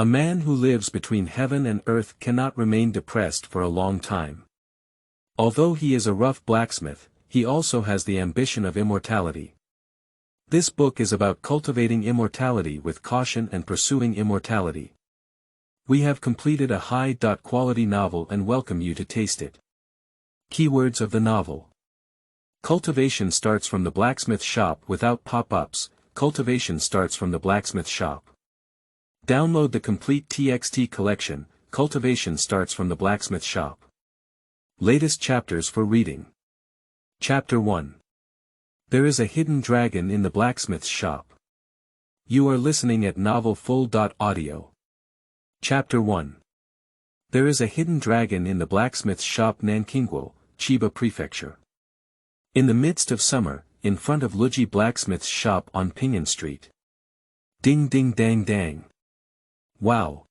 A man who lives between heaven and earth cannot remain depressed for a long time. Although he is a rough blacksmith, he also has the ambition of immortality. This book is about cultivating immortality with caution and pursuing immortality. We have completed a high-quality novel and welcome you to taste it. Keywords of the novel. Cultivation starts from the blacksmith shop without pop-ups. Cultivation starts from the blacksmith shop. Download the complete TXT collection. Cultivation starts from the blacksmith shop. Latest chapters for reading. Chapter 1. There is a hidden dragon in the blacksmith's shop. You are listening at novelfull.audio. Chapter 1. There is a hidden dragon in the blacksmith's shop, Nankingwo, Chiba Prefecture. In the midst of summer, in front of Luji Blacksmith's shop on Pinyin Street. Ding ding dang dang. Wow.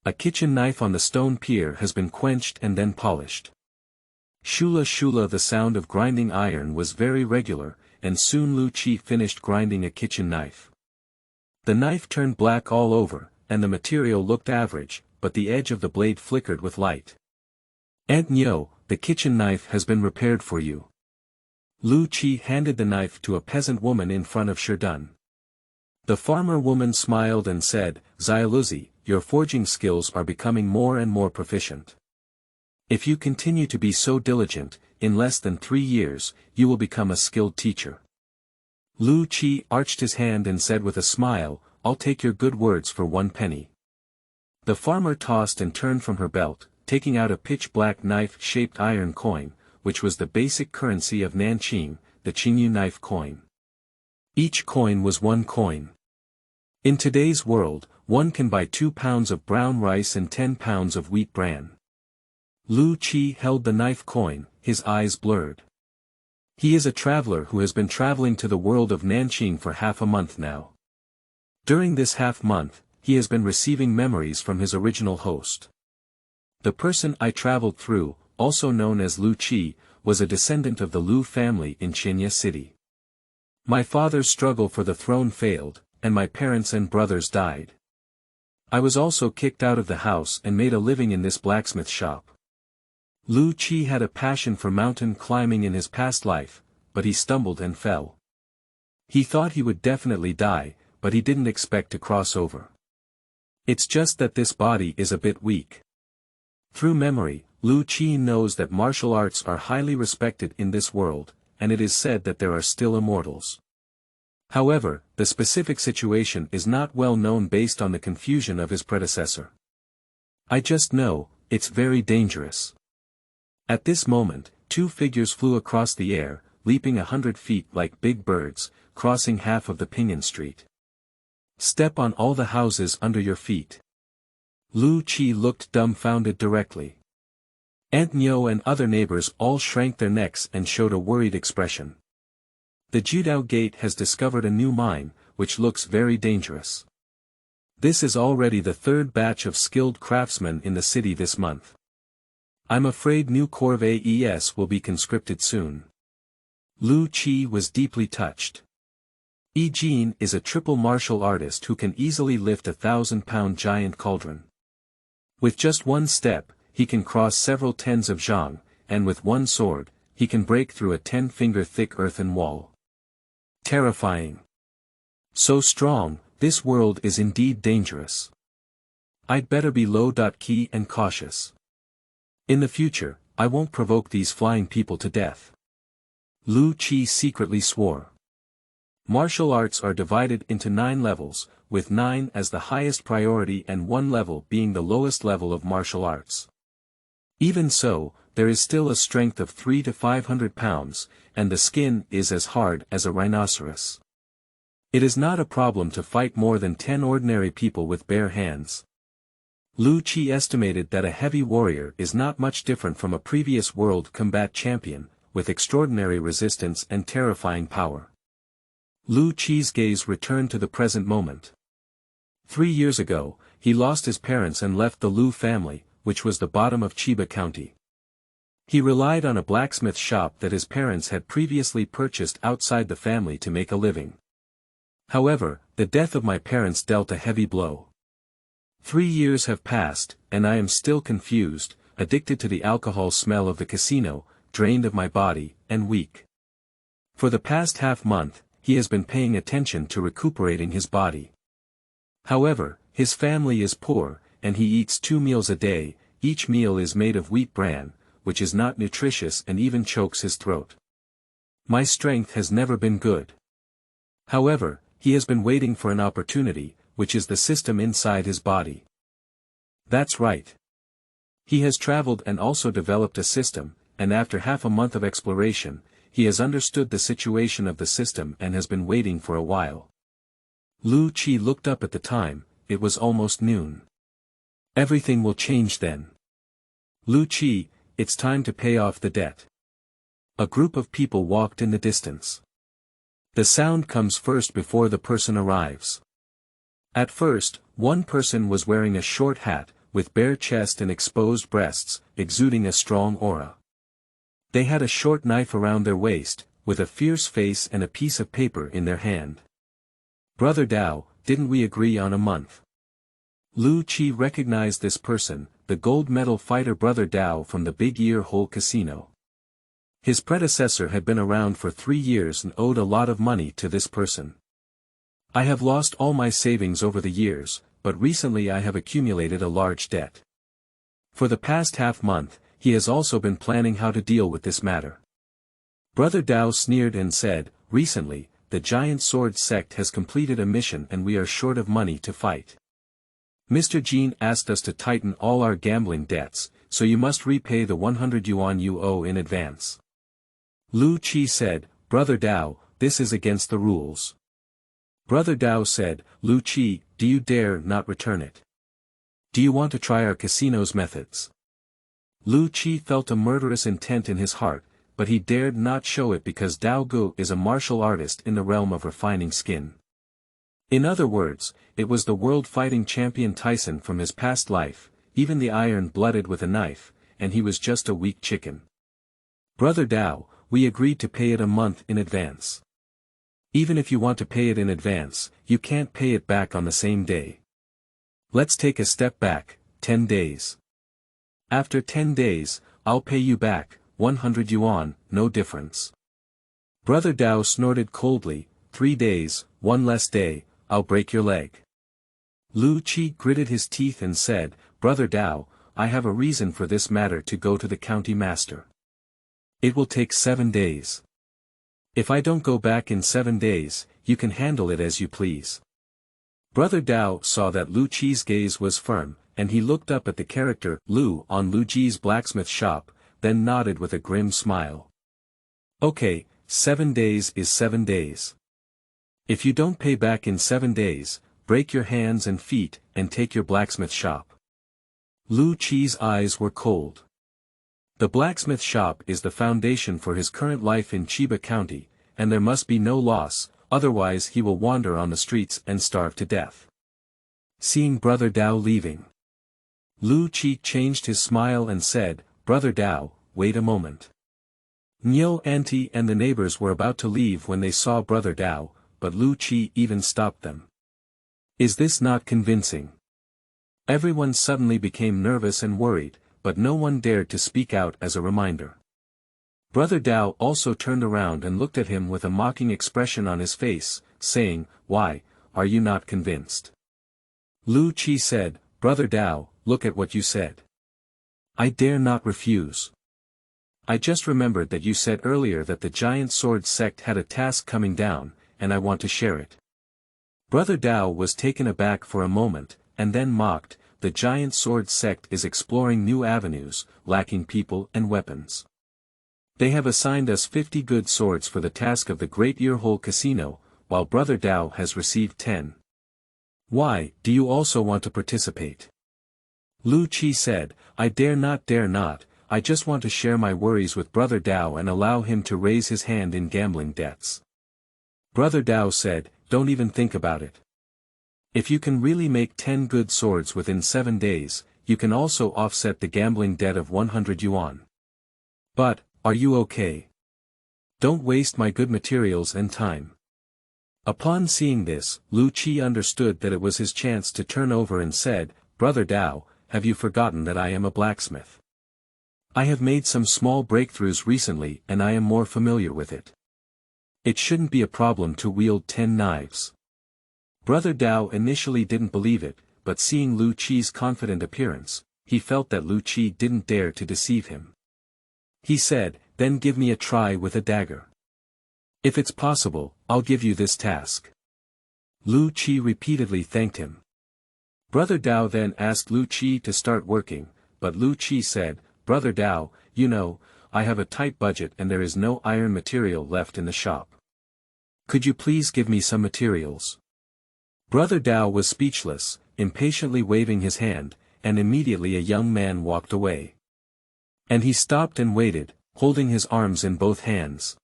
A kitchen knife on the stone pier has been quenched and then polished. Shula shula, the sound of grinding iron was very regular, and soon Lu Chi finished grinding a kitchen knife. The knife turned black all over, and the material looked average, but the edge of the blade flickered with light. "Aunt Nyo, the kitchen knife has been repaired for you." Lu Chi handed the knife to a peasant woman in front of Sherdun. The farmer woman smiled and said, "Xiaoluzi, your forging skills are becoming more and more proficient. If you continue to be so diligent, in less than 3 years, you will become a skilled teacher." Lu Chi arched his hand and said with a smile, "I'll take your good words for 1 penny." The farmer tossed and turned from her belt, taking out a pitch-black knife-shaped iron coin, which was the basic currency of Nanqing, the Qingyu knife coin. Each coin was 1 coin. In today's world, one can buy 2 pounds of brown rice and 10 pounds of wheat bran. Lu Chi held the knife coin, his eyes blurred. He is a traveler who has been traveling to the world of Nanqing for half a month now. During this half-month, he has been receiving memories from his original host. The person I traveled through, also known as Lu Chi, was a descendant of the Lu family in Qianye City. My father's struggle for the throne failed, and my parents and brothers died. I was also kicked out of the house and made a living in this blacksmith shop. Lu Chi had a passion for mountain climbing in his past life, but he stumbled and fell. He thought he would definitely die, but he didn't expect to cross over. It's just that this body is a bit weak. Through memory, Lu Chi knows that martial arts are highly respected in this world, and it is said that there are still immortals. However, the specific situation is not well known based on the confusion of his predecessor. I just know, it's very dangerous. At this moment, 2 figures flew across the air, leaping 100 feet like big birds, crossing half of the Pinyin Street. "Step on all the houses under your feet." Lu Chi looked dumbfounded directly. Aunt Nyo and other neighbors all shrank their necks and showed a worried expression. The Judao Gate has discovered a new mine, which looks very dangerous. This is already the 3rd batch of skilled craftsmen in the city this month. I'm afraid new corvées will be conscripted soon. Lu Chi was deeply touched. Yi Jin is a triple martial artist who can easily lift a 1,000-pound giant cauldron. With just 1 step, he can cross several tens of zhang, and with 1 sword, he can break through a 10-finger thick earthen wall. Terrifying. So strong, this world is indeed dangerous. I'd better be low-key and cautious. In the future, I won't provoke these flying people to death. Lu Chi secretly swore. Martial arts are divided into 9 levels, with 9 as the highest priority and 1 level being the lowest level of martial arts. Even so, there is still a strength of 300 to 500 pounds, and the skin is as hard as a rhinoceros. It is not a problem to fight more than 10 ordinary people with bare hands. Lu Chi estimated that a heavy warrior is not much different from a previous world combat champion, with extraordinary resistance and terrifying power. Lu Chi's gaze returned to the present moment. 3 years ago, he lost his parents and left the Lu family, which was the bottom of Chiba County. He relied on a blacksmith shop that his parents had previously purchased outside the family to make a living. However, the death of my parents dealt a heavy blow. 3 years have passed, and I am still confused, addicted to the alcohol smell of the casino, drained of my body, and weak. For the past half-month, he has been paying attention to recuperating his body. However, his family is poor, and he eats 2 meals a day. Each meal is made of wheat bran, which is not nutritious and even chokes his throat. My strength has never been good. However, he has been waiting for an opportunity, which is the system inside his body. That's right. He has traveled and also developed a system, and after half a month of exploration, he has understood the situation of the system and has been waiting for a while. Lu Qi looked up at the time. It was almost noon. Everything will change then. Lu Qi, it's time to pay off the debt. A group of people walked in the distance. The sound comes first before the person arrives. At first, one person was wearing a short hat, with bare chest and exposed breasts, exuding a strong aura. They had a short knife around their waist, with a fierce face and a piece of paper in their hand. Brother Dao, didn't we agree on a month? Lu Qi recognized this person, the gold medal fighter Brother Dao from the Big Ear Hole Casino. His predecessor had been around for 3 years and owed a lot of money to this person. I have lost all my savings over the years, but recently I have accumulated a large debt. For the past half-month, he has also been planning how to deal with this matter. Brother Dao sneered and said, recently, the Giant Sword sect has completed a mission and we are short of money to fight. Mr. Jin asked us to tighten all our gambling debts, so you must repay the 100 yuan you owe in advance. Lu Qi said, Brother Dao, this is against the rules. Brother Dao said, Lu Qi, do you dare not return it? Do you want to try our casino's methods? Lu Qi felt a murderous intent in his heart, but he dared not show it because Dao Gu is a martial artist in the realm of refining skin. In other words, it was the world fighting champion Tyson from his past life, even the iron-blooded with a knife, and he was just a weak chicken. Brother Dao, we agreed to pay it a month in advance. Even if you want to pay it in advance, you can't pay it back on the same day. Let's take a step back, 10 days. After 10 days, I'll pay you back, 100 yuan, no difference. Brother Dao snorted coldly, 3 days, 1 less day, I'll break your leg. Lu Qi gritted his teeth and said, Brother Dao, I have a reason for this matter to go to the county master. It will take 7 days. If I don't go back in 7 days, you can handle it as you please. Brother Dao saw that Lu Qi's gaze was firm, and he looked up at the character Lu on Lu Ji's blacksmith shop, then nodded with a grim smile. Okay, 7 days is 7 days. If you don't pay back in 7 days, break your hands and feet, and take your blacksmith shop. Lu Qi's eyes were cold. The blacksmith shop is the foundation for his current life in Chiba County, and there must be no loss, otherwise he will wander on the streets and starve to death. Seeing Brother Dao leaving, Lu Qi changed his smile and said, Brother Dao, wait a moment. Nyo Auntie and the neighbors were about to leave when they saw Brother Dao, but Lu Qi even stopped them. Is this not convincing? Everyone suddenly became nervous and worried, but no one dared to speak out as a reminder. Brother Dao also turned around and looked at him with a mocking expression on his face, saying, Why, are you not convinced? Lu Qi said, Brother Dao, look at what you said. I dare not refuse. I just remembered that you said earlier that the Giant Sword sect had a task coming down, and I want to share it. Brother Dao was taken aback for a moment, and then mocked, the Giant Sword sect is exploring new avenues, lacking people and weapons. They have assigned us 50 good swords for the task of the Great Earhole Casino, while Brother Dao has received 10. Why, do you also want to participate? Lu Qi said, I dare not, I just want to share my worries with Brother Dao and allow him to raise his hand in gambling debts. Brother Dao said, don't even think about it. If you can really make 10 good swords within 7 days, you can also offset the gambling debt of 100 yuan. But, are you okay? Don't waste my good materials and time. Upon seeing this, Lu Qi understood that it was his chance to turn over and said, "Brother Dao, have you forgotten that I am a blacksmith? I have made some small breakthroughs recently and I am more familiar with it. It shouldn't be a problem to wield 10 knives." Brother Dao initially didn't believe it, but seeing Lu Qi's confident appearance, he felt that Lu Qi didn't dare to deceive him. He said, "Then give me a try with a dagger. If it's possible, I'll give you this task." Lu Qi repeatedly thanked him. Brother Dao then asked Lu Qi to start working, but Lu Qi said, "Brother Dao, you know, I have a tight budget and there is no iron material left in the shop. Could you please give me some materials?" Brother Dao was speechless, impatiently waving his hand, and immediately a young man walked away. And he stopped and waited, holding his arms in both hands.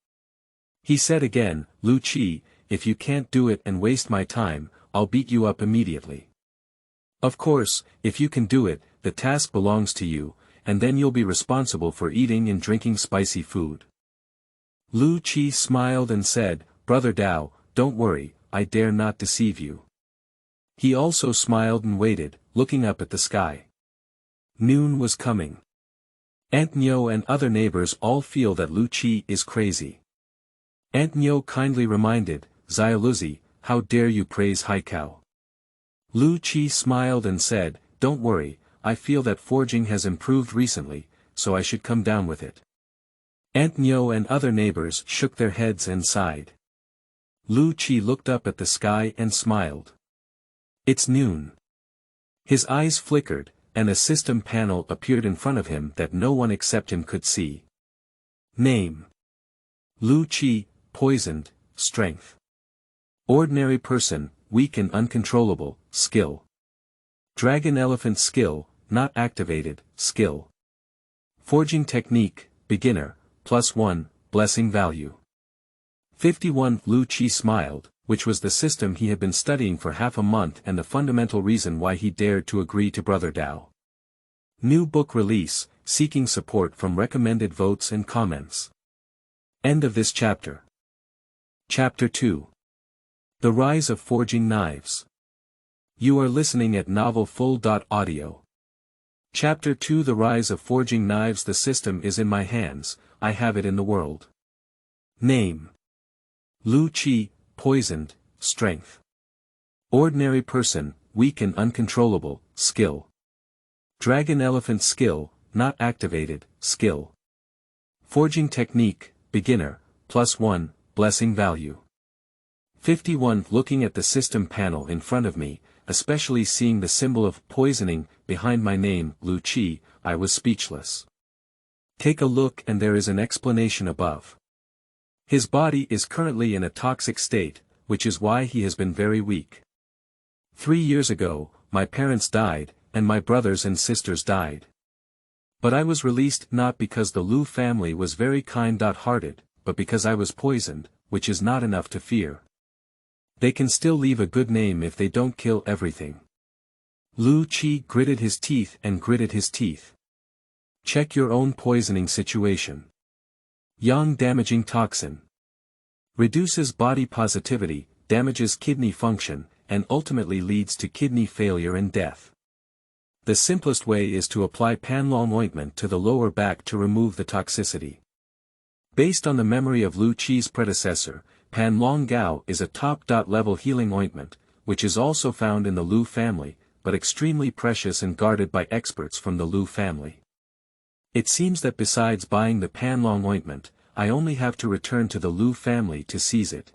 He said again, "Lu Qi, if you can't do it and waste my time, I'll beat you up immediately. Of course, if you can do it, the task belongs to you, and then you'll be responsible for eating and drinking spicy food." Lu Qi smiled and said, "Brother Dao, don't worry, I dare not deceive you." He also smiled and waited, looking up at the sky. Noon was coming. Aunt Nyo and other neighbors all feel that Lu Qi is crazy. Aunt Nyo kindly reminded, "Xiaoluzi, how dare you praise Haikao?" Lu Qi smiled and said, "Don't worry, I feel that forging has improved recently, so I should come down with it." Aunt Nyo and other neighbors shook their heads and sighed. Lu Qi looked up at the sky and smiled. It's noon. His eyes flickered, and a system panel appeared in front of him that no one except him could see. Name: Lu Qi, poisoned, strength. Ordinary person, weak and uncontrollable, skill. Dragon elephant skill, not activated, skill. Forging technique, beginner, +1, blessing value. 51. Lu Qi smiled, which was the system he had been studying for half a month and the fundamental reason why he dared to agree to Brother Dao. New book release, seeking support from recommended votes and comments. End of this chapter. Chapter 2. The Rise of Forging Knives. You are listening at novelfull.audio. Chapter 2. The Rise of Forging Knives. The system is in my hands, I have it in the world. Name: Lu Qi, poisoned, strength. Ordinary person, weak and uncontrollable, skill. Dragon elephant skill, not activated, skill. Forging technique, beginner, +1, blessing value. 51. Looking at the system panel in front of me, especially seeing the symbol of poisoning behind my name, Lu Qi, I was speechless. Take a look and there is an explanation above. His body is currently in a toxic state, which is why he has been very weak. 3 years ago, my parents died, and my brothers and sisters died. But I was released not because the Lu family was very kind-hearted, but because I was poisoned, which is not enough to fear. They can still leave a good name if they don't kill everything. Lu Qi gritted his teeth and gritted his teeth. Check your own poisoning situation. Yang damaging toxin. Reduces body positivity, damages kidney function, and ultimately leads to kidney failure and death. The simplest way is to apply Panlong ointment to the lower back to remove the toxicity. Based on the memory of Lu Qi's predecessor, Panlong Gao is a top-level healing ointment, which is also found in the Lu family, but extremely precious and guarded by experts from the Lu family. It seems that besides buying the Panlong ointment, I only have to return to the Lu family to seize it.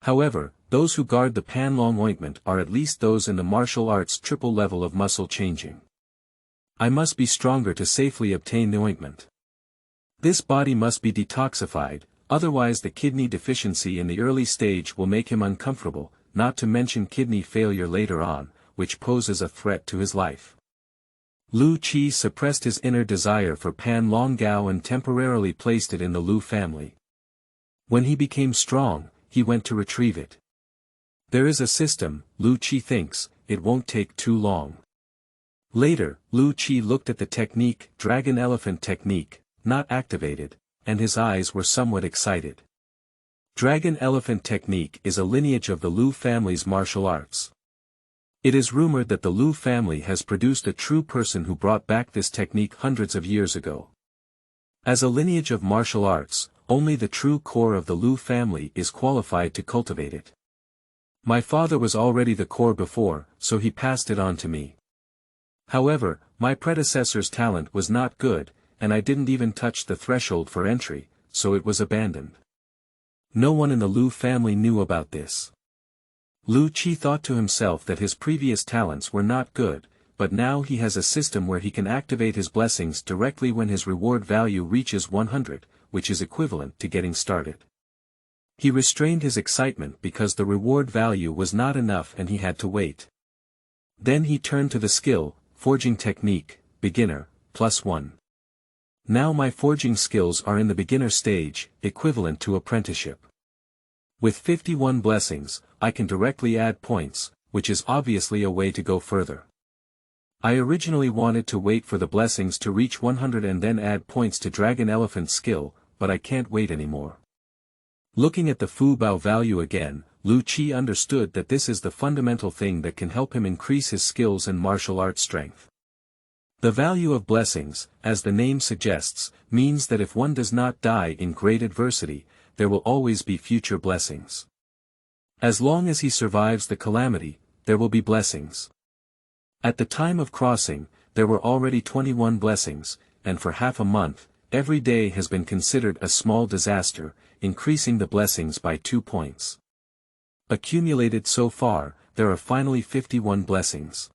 However, those who guard the Panlong ointment are at least those in the martial arts triple level of muscle changing. I must be stronger to safely obtain the ointment. This body must be detoxified, otherwise the kidney deficiency in the early stage will make him uncomfortable, not to mention kidney failure later on, which poses a threat to his life. Lu Qi suppressed his inner desire for Panlong Gao and temporarily placed it in the Lu family. When he became strong, he went to retrieve it. There is a system, Lu Qi thinks, it won't take too long. Later, Lu Qi looked at the technique, Dragon Elephant technique, not activated, and his eyes were somewhat excited. Dragon Elephant technique is a lineage of the Lu family's martial arts. It is rumored that the Liu family has produced a true person who brought back this technique hundreds of years ago. As a lineage of martial arts, only the true core of the Liu family is qualified to cultivate it. My father was already the core before, so he passed it on to me. However, my predecessor's talent was not good, and I didn't even touch the threshold for entry, so it was abandoned. No one in the Liu family knew about this. Liu Qi thought to himself that his previous talents were not good, but now he has a system where he can activate his blessings directly when his reward value reaches 100, which is equivalent to getting started. He restrained his excitement because the reward value was not enough and he had to wait. Then he turned to the skill, forging technique, beginner, +1. Now my forging skills are in the beginner stage, equivalent to apprenticeship. With 51 blessings, I can directly add points, which is obviously a way to go further. I originally wanted to wait for the blessings to reach 100 and then add points to Dragon Elephant skill, but I can't wait anymore. Looking at the Fu Bao value again, Liu Qi understood that this is the fundamental thing that can help him increase his skills and martial arts strength. The value of blessings, as the name suggests, means that if one does not die in great adversity, there will always be future blessings. As long as he survives the calamity, there will be blessings. At the time of crossing, there were already 21 blessings, and for half a month, every day has been considered a small disaster, increasing the blessings by 2 points. Accumulated so far, there are finally 51 blessings.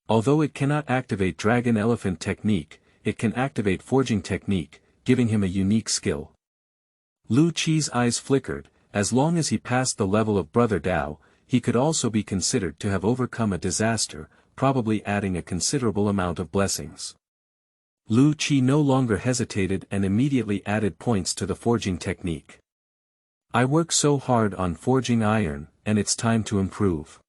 Although it cannot activate Dragon Elephant technique, it can activate forging technique, giving him a unique skill. Liu Qi's eyes flickered. As long as he passed the level of Brother Dao, he could also be considered to have overcome a disaster, probably adding a considerable amount of blessings. Liu Qi no longer hesitated and immediately added points to the forging technique. I work so hard on forging iron, and it's time to improve.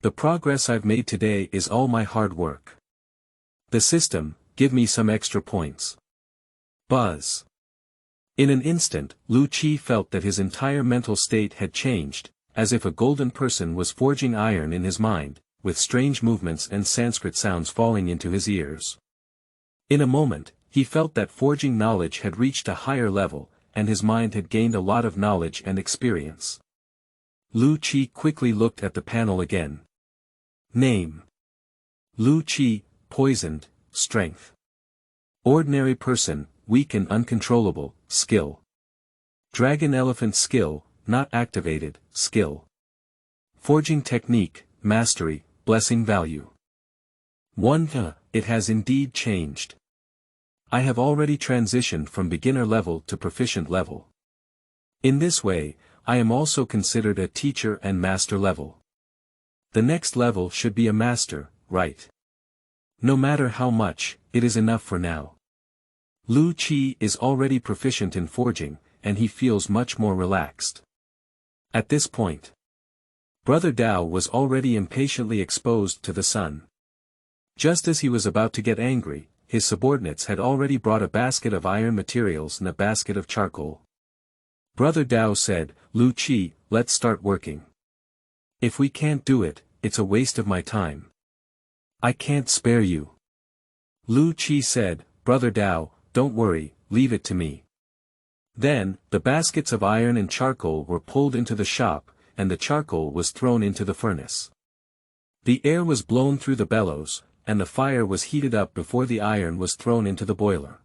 The progress I've made today is all my hard work. The system, give me some extra points. Buzz. In an instant, Liu Qi felt that his entire mental state had changed, as if a golden person was forging iron in his mind, with strange movements and Sanskrit sounds falling into his ears. In a moment, he felt that forging knowledge had reached a higher level, and his mind had gained a lot of knowledge and experience. Liu Qi quickly looked at the panel again. Name. Liu Qi, poisoned, strength. Ordinary person, weak and uncontrollable, skill. Dragon Elephant skill, not activated, skill. Forging technique, mastery, blessing value. 1. It has indeed changed. I have already transitioned from beginner level to proficient level. In this way, I am also considered a teacher and master level. The next level should be a master, right? No matter how much, it is enough for now. Liu Qi is already proficient in forging, and he feels much more relaxed. At this point, Brother Dao was already impatiently exposed to the sun. Just as he was about to get angry, his subordinates had already brought a basket of iron materials and a basket of charcoal. Brother Dao said, Liu Qi, let's start working. If we can't do it, it's a waste of my time. I can't spare you. Liu Qi said, Brother Dao, don't worry, leave it to me. Then, the baskets of iron and charcoal were pulled into the shop, and the charcoal was thrown into the furnace. The air was blown through the bellows, and the fire was heated up before the iron was thrown into the boiler.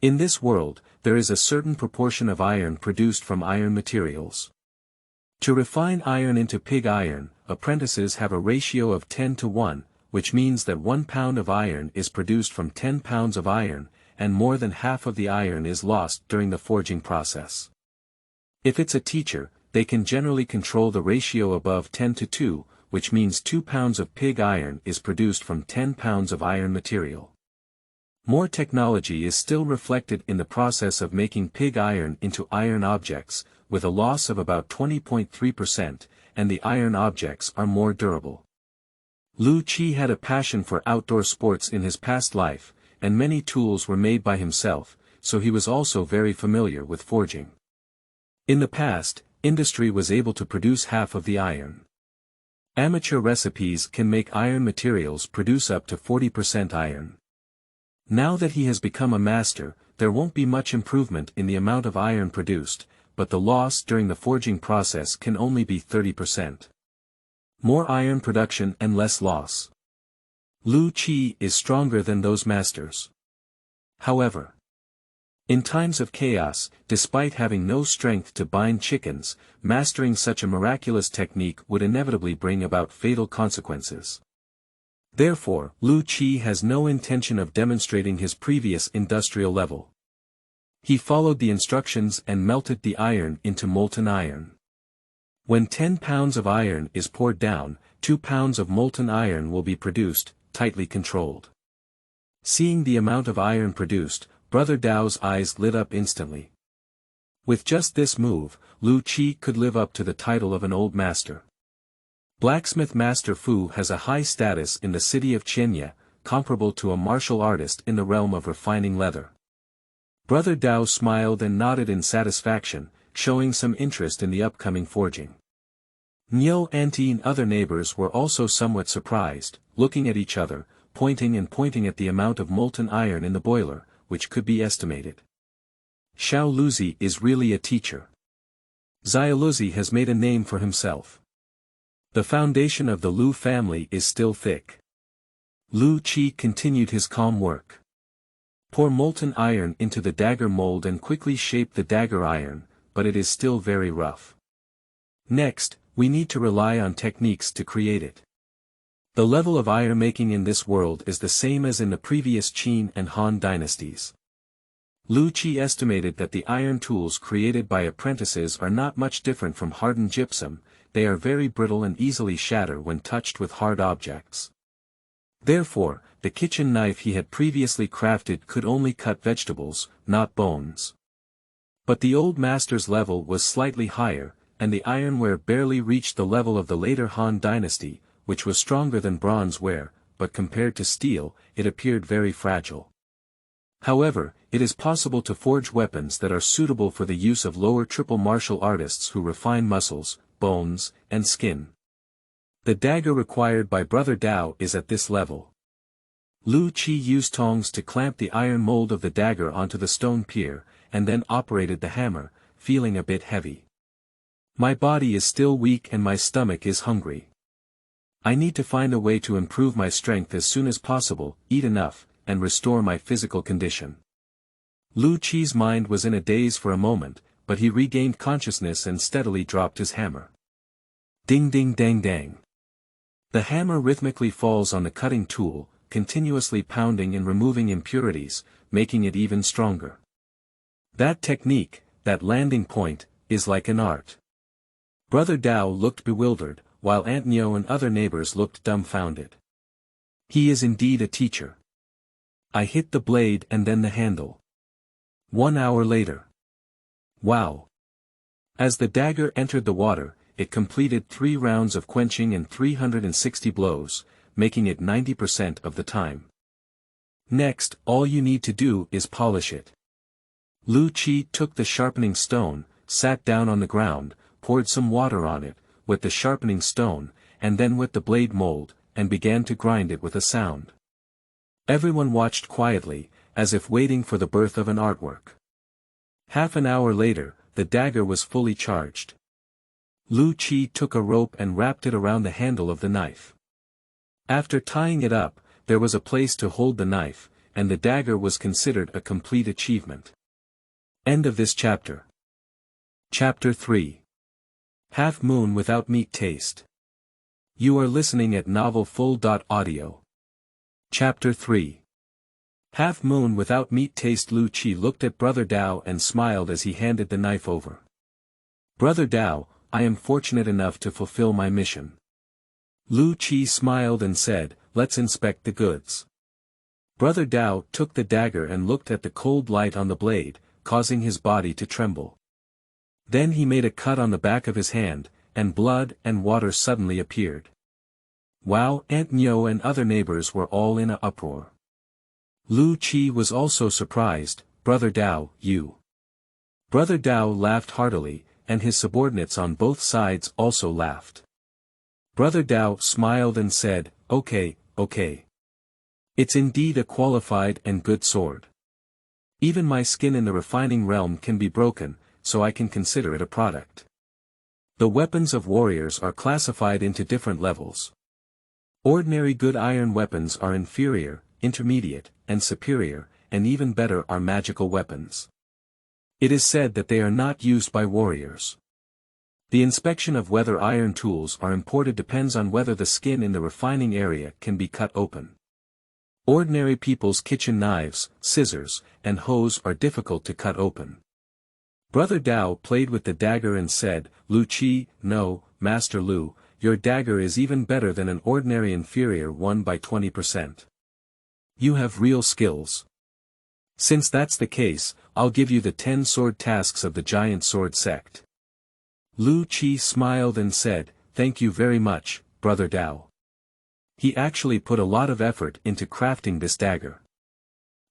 In this world, there is a certain proportion of iron produced from iron materials. To refine iron into pig iron, apprentices have a ratio of 10:1, which means that 1 pound of iron is produced from 10 pounds of iron, and more than half of the iron is lost during the forging process. If it's a teacher, they can generally control the ratio above 10:2, which means 2 pounds of pig iron is produced from 10 pounds of iron material. More technology is still reflected in the process of making pig iron into iron objects, with a loss of about 20.3%, and the iron objects are more durable. Liu Qi had a passion for outdoor sports in his past life, and many tools were made by himself, so he was also very familiar with forging. In the past, industry was able to produce half of the iron. Amateur recipes can make iron materials produce up to 40% iron. Now that he has become a master, there won't be much improvement in the amount of iron produced, but the loss during the forging process can only be 30%. More iron production and less loss. Lu Qi is stronger than those masters. However, in times of chaos, despite having no strength to bind chickens, mastering such a miraculous technique would inevitably bring about fatal consequences. Therefore, Lu Qi has no intention of demonstrating his previous industrial level. He followed the instructions and melted the iron into molten iron. When 10 pounds of iron is poured down, 2 pounds of molten iron will be produced, tightly controlled. Seeing the amount of iron produced, Brother Dao's eyes lit up instantly. With just this move, Lu Qi could live up to the title of an old master. Blacksmith Master Fu has a high status in the city of Qianye, comparable to a martial artist in the realm of refining leather. Brother Dao smiled and nodded in satisfaction, showing some interest in the upcoming forging. Niu Auntie and other neighbors were also somewhat surprised, looking at each other, pointing at the amount of molten iron in the boiler, which could be estimated. Xiao Luzi is really a teacher. Xia Luzi has made a name for himself. The foundation of the Lu family is still thick. Lu Qi continued his calm work. Pour molten iron into the dagger mold and quickly shape the dagger iron, but it is still very rough. Next, we need to rely on techniques to create it. The level of iron making in this world is the same as in the previous Qin and Han dynasties. Lu Qi estimated that the iron tools created by apprentices are not much different from hardened gypsum, they are very brittle and easily shatter when touched with hard objects. Therefore, the kitchen knife he had previously crafted could only cut vegetables, not bones. But the old master's level was slightly higher, and the ironware barely reached the level of the later Han dynasty, which was stronger than bronzeware, but compared to steel, it appeared very fragile. However, it is possible to forge weapons that are suitable for the use of lower triple martial artists who refine muscles, bones, and skin. The dagger required by Brother Dao is at this level. Lu Qi used tongs to clamp the iron mold of the dagger onto the stone pier, and then operated the hammer, feeling a bit heavy. My body is still weak and my stomach is hungry. I need to find a way to improve my strength as soon as possible, eat enough, and restore my physical condition. Lu Qi's mind was in a daze for a moment, but he regained consciousness and steadily dropped his hammer. Ding ding dang dang. The hammer rhythmically falls on the cutting tool, continuously pounding and removing impurities, making it even stronger. That technique, that landing point, is like an art. Brother Dao looked bewildered, while Aunt Nyo and other neighbors looked dumbfounded. He is indeed a teacher. I hit the blade and then the handle. 1 hour later. Wow! As the dagger entered the water, it completed 3 rounds of quenching and 360 blows, making it 90% of the time. Next, all you need to do is polish it. Lu Qi took the sharpening stone, sat down on the ground, poured some water on it, with the sharpening stone, and then with the blade mold, and began to grind it with a sound. Everyone watched quietly, as if waiting for the birth of an artwork. Half an hour later, the dagger was fully charged. Lu Qi took a rope and wrapped it around the handle of the knife. After tying it up, there was a place to hold the knife, and the dagger was considered a complete achievement. End of this chapter. Chapter 3. Half Moon Without Meat Taste. You are listening at novelfull.audio. Chapter 3. Half Moon Without Meat Taste. Lu Qi looked at Brother Dao and smiled as he handed the knife over. Brother Dao, I am fortunate enough to fulfill my mission. Lu Qi smiled and said, let's inspect the goods. Brother Dao took the dagger and looked at the cold light on the blade, causing his body to tremble. Then he made a cut on the back of his hand, and blood and water suddenly appeared. Wow! Aunt Nyo and other neighbors were all in an uproar. Lu Qi was also surprised. Brother Dao, you. Brother Dao laughed heartily, and his subordinates on both sides also laughed. Brother Dao smiled and said, okay, okay. It's indeed a qualified and good sword. Even my skin in the refining realm can be broken, so I can consider it a product. The weapons of warriors are classified into different levels. Ordinary good iron weapons are inferior, intermediate, and superior, and even better are magical weapons. It is said that they are not used by warriors. The inspection of whether iron tools are imported depends on whether the skin in the refining area can be cut open. Ordinary people's kitchen knives, scissors, and hoes are difficult to cut open. Brother Dao played with the dagger and said, Lu Qi, no, Master Lu, your dagger is even better than an ordinary inferior one by 20%. You have real skills. Since that's the case, I'll give you the 10 sword tasks of the giant sword sect. Lu Qi smiled and said, thank you very much, Brother Dao. He actually put a lot of effort into crafting this dagger.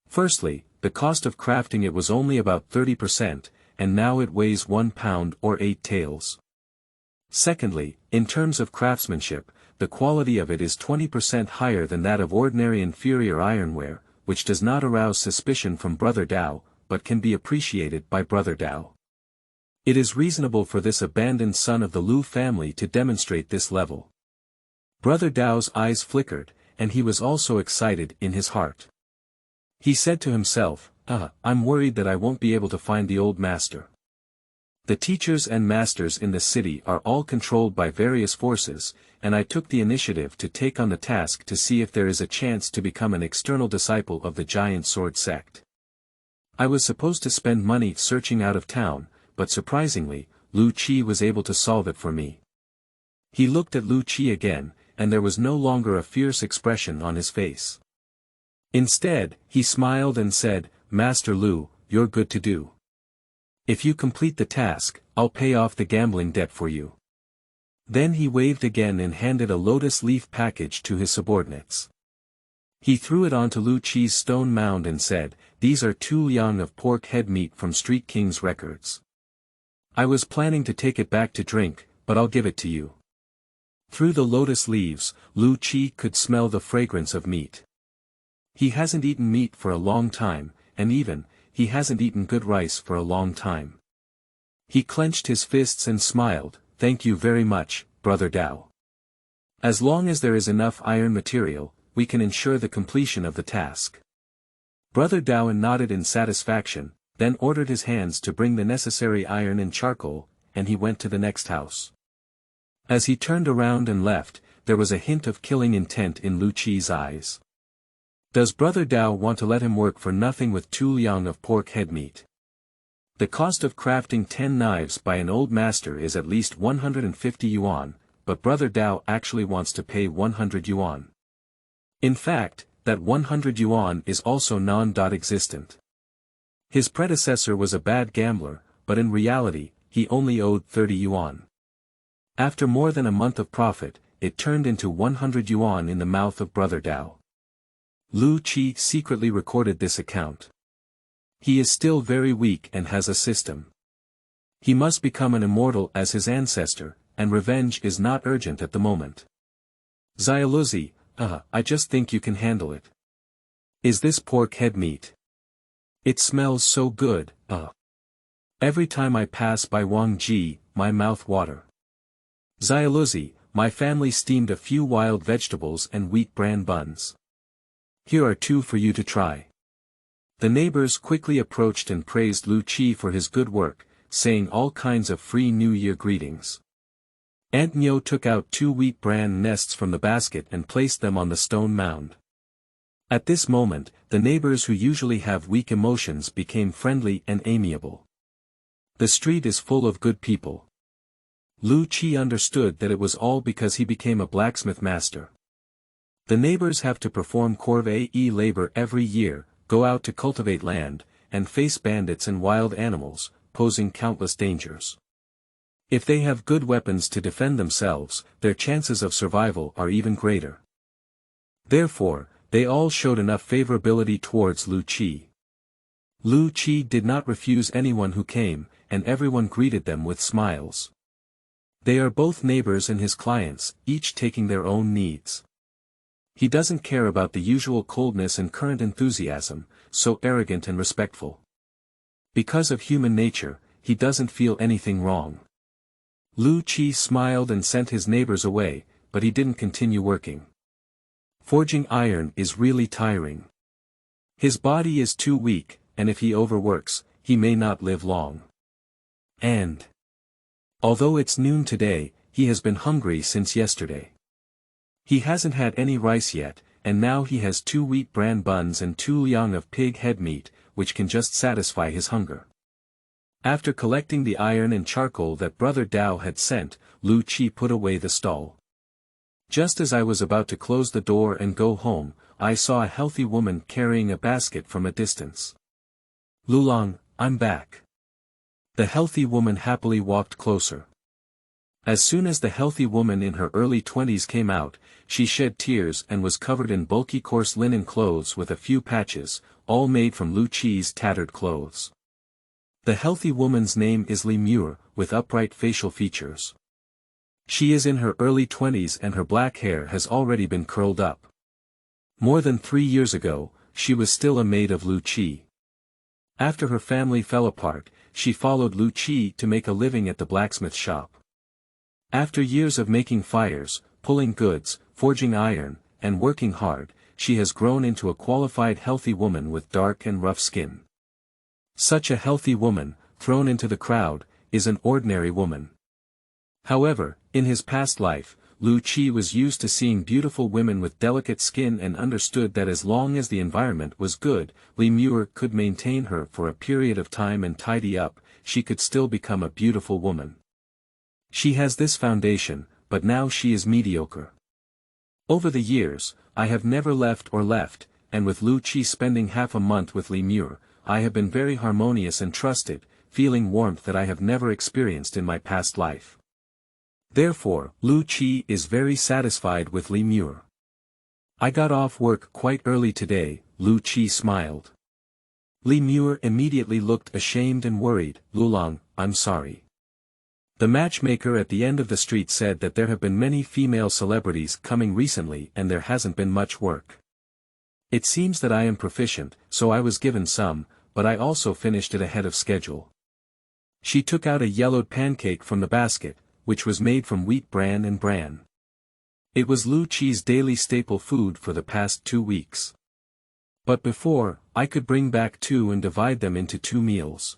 Firstly, the cost of crafting it was only about 30%, and now it weighs 1 pound or 8 taels. Secondly, in terms of craftsmanship, the quality of it is 20% higher than that of ordinary inferior ironware, which does not arouse suspicion from Brother Dao, but can be appreciated by Brother Dao. It is reasonable for this abandoned son of the Lu family to demonstrate this level. Brother Dao's eyes flickered, and he was also excited in his heart. He said to himself, I'm worried that I won't be able to find the old master. The teachers and masters in the city are all controlled by various forces, and I took the initiative to take on the task to see if there is a chance to become an external disciple of the giant sword sect. I was supposed to spend money searching out of town, but surprisingly, Lu Qi was able to solve it for me. He looked at Lu Qi again, and there was no longer a fierce expression on his face. Instead, he smiled and said, Master Lu, you're good to do. If you complete the task, I'll pay off the gambling debt for you. Then he waved again and handed a lotus leaf package to his subordinates. He threw it onto Lu Qi's stone mound and said, these are 2 liang of pork head meat from Street King's records. I was planning to take it back to drink, but I'll give it to you. Through the lotus leaves, Lu Qi could smell the fragrance of meat. He hasn't eaten meat for a long time, and he hasn't eaten good rice for a long time. He clenched his fists and smiled, thank you very much, Brother Dao. As long as there is enough iron material, we can ensure the completion of the task. Brother Dao nodded in satisfaction, then ordered his hands to bring the necessary iron and charcoal, and he went to the next house. As he turned around and left, there was a hint of killing intent in Lu Qi's eyes. Does Brother Dao want to let him work for nothing with 2 liang of pork head meat? The cost of crafting 10 knives by an old master is at least 150 yuan, but Brother Dao actually wants to pay 100 yuan. In fact, that 100 yuan is also non-existent. His predecessor was a bad gambler, but in reality, he only owed 30 yuan. After more than a month of profit, it turned into 100 yuan in the mouth of Brother Dao. Lu Qi secretly recorded this account. He is still very weak and has a system. He must become an immortal as his ancestor, and revenge is not urgent at the moment. Xiaoluzi, I just think you can handle it. Is this pork head meat? It smells so good, Every time I pass by Wang Ji, my mouth water. Xiaoluzi, my family steamed a few wild vegetables and wheat bran buns. Here are 2 for you to try. The neighbors quickly approached and praised Lu Qi for his good work, saying all kinds of free New Year greetings. Aunt Nyo took out 2 wheat bran nests from the basket and placed them on the stone mound. At this moment, the neighbors who usually have weak emotions became friendly and amiable. The street is full of good people. Lu Qi understood that it was all because he became a blacksmith master. The neighbors have to perform corvée labor every year, go out to cultivate land, and face bandits and wild animals, posing countless dangers. If they have good weapons to defend themselves, their chances of survival are even greater. Therefore, they all showed enough favorability towards Lu Qi. Lu Qi did not refuse anyone who came, and everyone greeted them with smiles. They are both neighbors and his clients, each taking their own needs. He doesn't care about the usual coldness and current enthusiasm, so arrogant and respectful. Because of human nature, he doesn't feel anything wrong. Lu Qi smiled and sent his neighbors away, but he didn't continue working. Forging iron is really tiring. His body is too weak, and if he overworks, he may not live long. And although it's noon today, he has been hungry since yesterday. He hasn't had any rice yet, and now he has 2 wheat bran buns and 2 liang of pig head meat, which can just satisfy his hunger. After collecting the iron and charcoal that Brother Dao had sent, Lu Qi put away the stall. Just as I was about to close the door and go home, I saw a healthy woman carrying a basket from a distance. "Lulang, I'm back." The healthy woman happily walked closer. As soon as the healthy woman in her early 20s came out, she shed tears and was covered in bulky coarse linen clothes with a few patches, all made from Lu Qi's tattered clothes. The healthy woman's name is Li Muir, with upright facial features. She is in her early 20s and her black hair has already been curled up. More than 3 years ago, she was still a maid of Lu Qi. After her family fell apart, she followed Lu Qi to make a living at the blacksmith shop. After years of making fires, pulling goods, forging iron, and working hard, she has grown into a qualified healthy woman with dark and rough skin. Such a healthy woman, thrown into the crowd, is an ordinary woman. However, in his past life, Lu Qi was used to seeing beautiful women with delicate skin and understood that as long as the environment was good, Li Muir could maintain her for a period of time and tidy up, she could still become a beautiful woman. She has this foundation, but now she is mediocre. Over the years, I have never left, and with Lu Qi spending half a month with Li Muir, I have been very harmonious and trusted, feeling warmth that I have never experienced in my past life. Therefore, Lu Qi is very satisfied with Li Muir. "I got off work quite early today," Lu Qi smiled. Li Muir immediately looked ashamed and worried. "Lulang, I'm sorry." The matchmaker at the end of the street said that there have been many female celebrities coming recently and there hasn't been much work. "It seems that I am proficient, so I was given some, but I also finished it ahead of schedule." She took out a yellowed pancake from the basket, which was made from wheat bran and bran. It was Lu Qi's daily staple food for the past 2 weeks. But before, I could bring back 2 and divide them into 2 meals.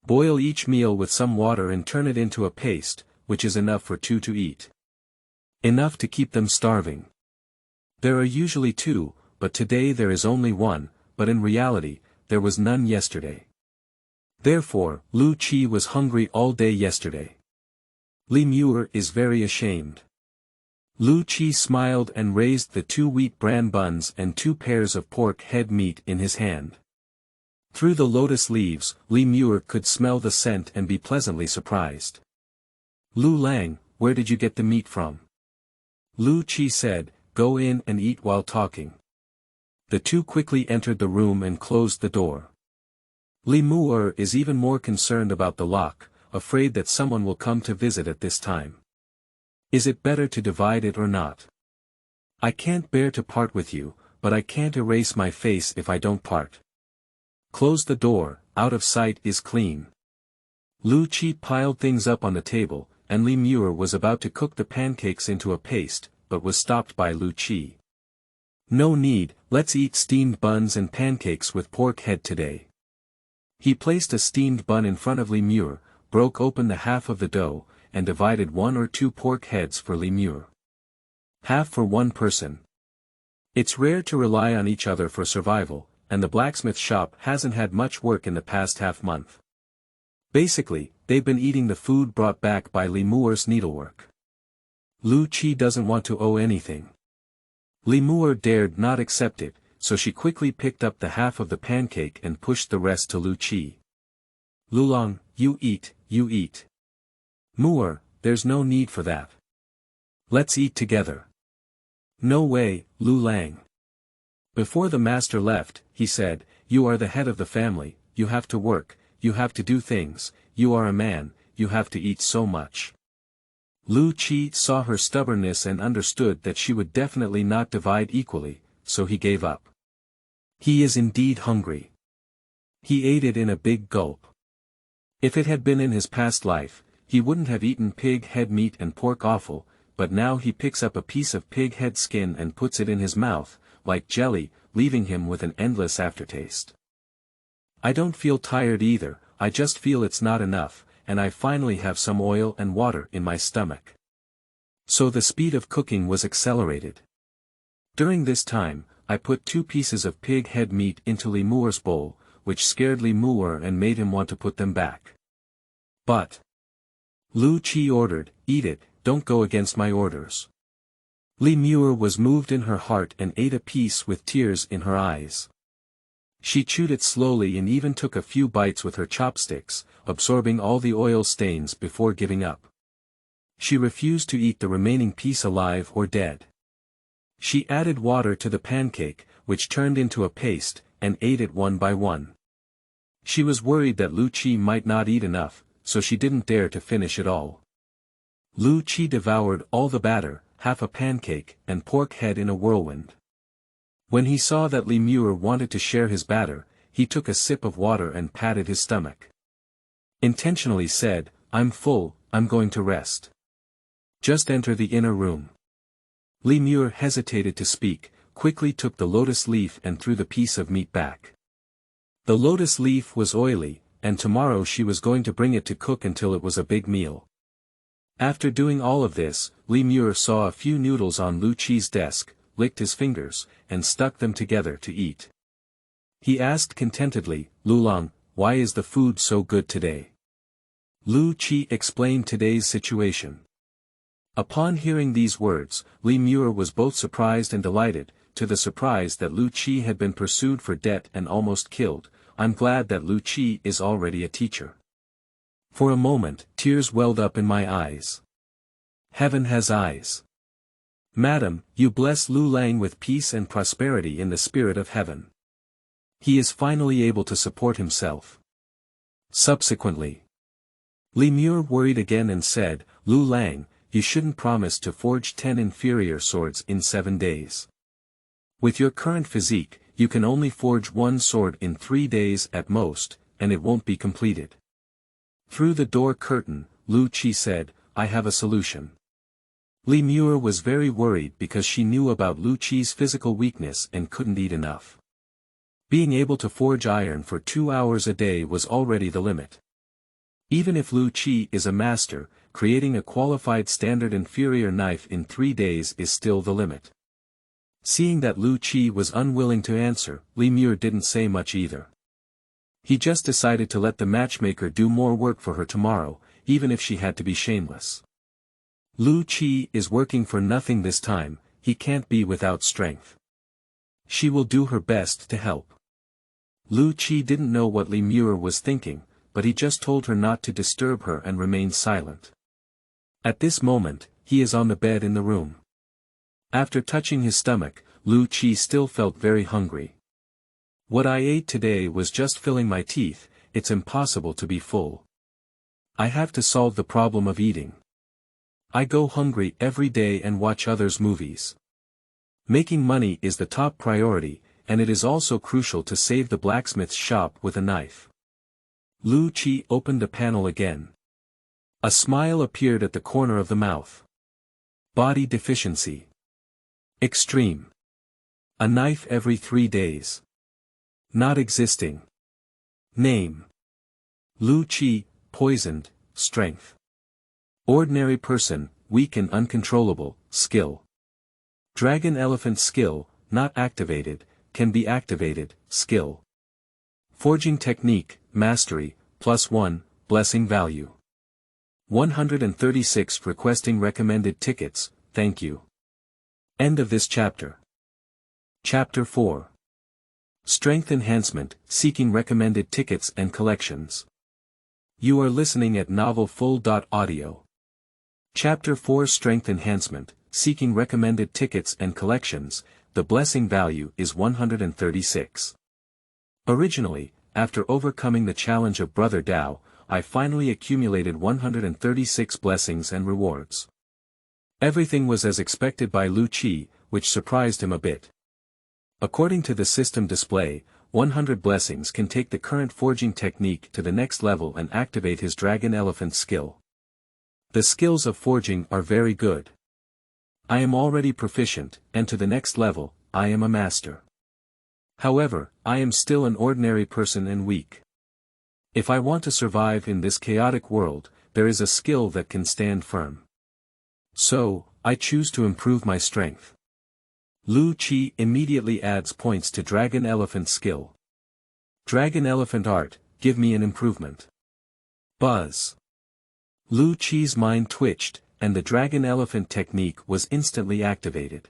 Boil each meal with some water and turn it into a paste, which is enough for 2 to eat. Enough to keep them starving. There are usually 2, but today there is only 1, but in reality, there was none yesterday. Therefore, Lu Qi was hungry all day yesterday. Li Muir is very ashamed. Lu Qi smiled and raised the 2 wheat bran buns and 2 pairs of pork head meat in his hand. Through the lotus leaves, Li Muir could smell the scent and be pleasantly surprised. "Lu Lang, where did you get the meat from?" Lu Qi said, "Go in and eat while talking." The 2 quickly entered the room and closed the door. Li Muir is even more concerned about the lock, afraid that someone will come to visit at this time. "Is it better to divide it or not? I can't bear to part with you, but I can't erase my face if I don't part. Close the door, out of sight is clean." Lu Qi piled things up on the table, and Li Muir was about to cook the pancakes into a paste, but was stopped by Lu Qi. "No need, let's eat steamed buns and pancakes with pork head today." He placed a steamed bun in front of Li Muir, broke open the half of the dough, and divided 1 or 2 pork heads for Li Muir. Half for one person. It's rare to rely on each other for survival, and the blacksmith shop hasn't had much work in the past half-month. Basically, they've been eating the food brought back by Li Muir's needlework. Lu Qi doesn't want to owe anything. Li Muir dared not accept it, so she quickly picked up the half of the pancake and pushed the rest to Lu Qi. "Lulang, you eat, you eat." "Muir, there's no need for that. Let's eat together." "No way, Lu Lang." Before the master left, he said, "You are the head of the family, you have to work, you have to do things, you are a man, you have to eat so much. Lu Qi saw her stubbornness and understood that she would definitely not divide equally, so he gave up. He is indeed hungry. He ate it in a big gulp. If it had been in his past life, he wouldn't have eaten pig head meat and pork offal, but now he picks up a piece of pig head skin and puts it in his mouth, like jelly, leaving him with an endless aftertaste. I don't feel tired either, I just feel it's not enough, and I finally have some oil and water in my stomach. So the speed of cooking was accelerated. During this time, I put 2 pieces of pig head meat into Lemur's bowl, which scared Lemur and made him want to put them back. But Lu Qi ordered, "Eat it, don't go against my orders." Lemur was moved in her heart and ate a piece with tears in her eyes. She chewed it slowly and even took a few bites with her chopsticks, absorbing all the oil stains before giving up. She refused to eat the remaining piece alive or dead. She added water to the pancake, which turned into a paste, and ate it one by one. She was worried that Lu Qi might not eat enough, so she didn't dare to finish it all. Lu Qi devoured all the batter, half a pancake, and pork head in a whirlwind. When he saw that Lemur wanted to share his batter, he took a sip of water and patted his stomach. Intentionally said, "I'm full, I'm going to rest. Just enter the inner room." Lemur hesitated to speak, quickly took the lotus leaf and threw the piece of meat back. The lotus leaf was oily, and tomorrow she was going to bring it to cook until it was a big meal. After doing all of this, Lemur saw a few noodles on Lu Qi's desk, licked his fingers, and stuck them together to eat. He asked contentedly, "Lulang, why is the food so good today?" Lu Qi explained today's situation. Upon hearing these words, Lemur was both surprised and delighted, to the surprise that Lu Qi had been pursued for debt and almost killed. "I'm glad that Lu Qi is already a teacher. For a moment, tears welled up in my eyes. Heaven has eyes. Madam, you bless Lu Lang with peace and prosperity in the spirit of heaven. He is finally able to support himself." Subsequently, Lemur worried again and said, "Lu Lang, you shouldn't promise to forge 10 inferior swords in 7 days. With your current physique, you can only forge 1 sword in 3 days at most, and it won't be completed." Through the door curtain, Lu Qi said, "I have a solution." Lemur was very worried because she knew about Lu Qi's physical weakness and couldn't eat enough. Being able to forge iron for 2 hours a day was already the limit. Even if Lu Qi is a master, creating a qualified standard inferior knife in 3 days is still the limit. Seeing that Lu Qi was unwilling to answer, Lemur didn't say much either. He just decided to let the matchmaker do more work for her tomorrow, even if she had to be shameless. Lu Qi is working for nothing this time, he can't be without strength. She will do her best to help. Lu Qi didn't know what Lemur was thinking, but he just told her not to disturb her and remain silent. At this moment, he is on the bed in the room. After touching his stomach, Lu Qi still felt very hungry. "What I ate today was just filling my teeth, it's impossible to be full. I have to solve the problem of eating. I go hungry every day and watch others' movies. Making money is the top priority, and it is also crucial to save the blacksmith's shop with a knife." Lu Qi opened the panel again. A smile appeared at the corner of the mouth. Body deficiency. Extreme. A knife every 3 days. Not existing. Name. Lu Qi, poisoned, strength. Ordinary person, weak and uncontrollable, skill. Dragon elephant skill, not activated, can be activated, skill. Forging technique, mastery, +1, blessing value. 136 requesting recommended tickets, thank you. End of this chapter. Chapter 4. Strength Enhancement, seeking recommended tickets and collections. You are listening at novelfull.audio. Chapter 4 Strength Enhancement, seeking recommended tickets and collections, the blessing value is 136. Originally, after overcoming the challenge of Brother Dao, I finally accumulated 136 blessings and rewards. Everything was as expected by Lu Qi, which surprised him a bit. According to the system display, 100 blessings can take the current forging technique to the next level and activate his dragon elephant skill. The skills of forging are very good. I am already proficient, and to the next level, I am a master. However, I am still an ordinary person and weak. If I want to survive in this chaotic world, there is a skill that can stand firm. So, I choose to improve my strength. Lu Qi immediately adds points to Dragon Elephant skill. Dragon Elephant art, give me an improvement. Buzz. Lu Qi's mind twitched, and the Dragon Elephant technique was instantly activated.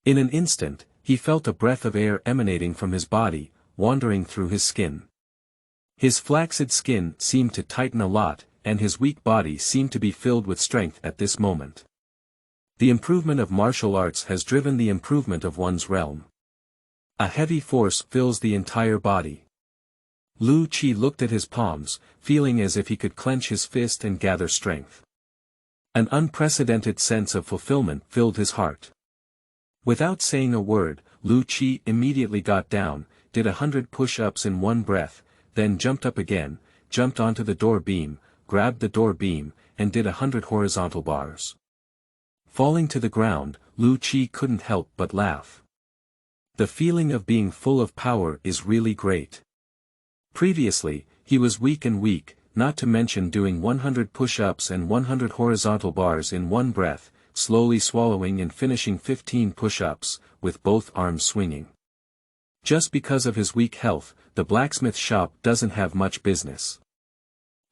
In an instant, he felt a breath of air emanating from his body, wandering through his skin. His flaccid skin seemed to tighten a lot, and his weak body seemed to be filled with strength at this moment. The improvement of martial arts has driven the improvement of one's realm. A heavy force fills the entire body. Lu Qi looked at his palms, feeling as if he could clench his fist and gather strength. An unprecedented sense of fulfillment filled his heart. Without saying a word, Lu Qi immediately got down, did 100 push-ups in one breath, then jumped up again, jumped onto the door beam, grabbed the door beam, and did 100 horizontal bars. Falling to the ground, Lu Qi couldn't help but laugh. The feeling of being full of power is really great. Previously, he was weak, not to mention doing 100 push-ups and 100 horizontal bars in one breath, slowly swallowing and finishing 15 push-ups, with both arms swinging. Just because of his weak health, the blacksmith shop doesn't have much business.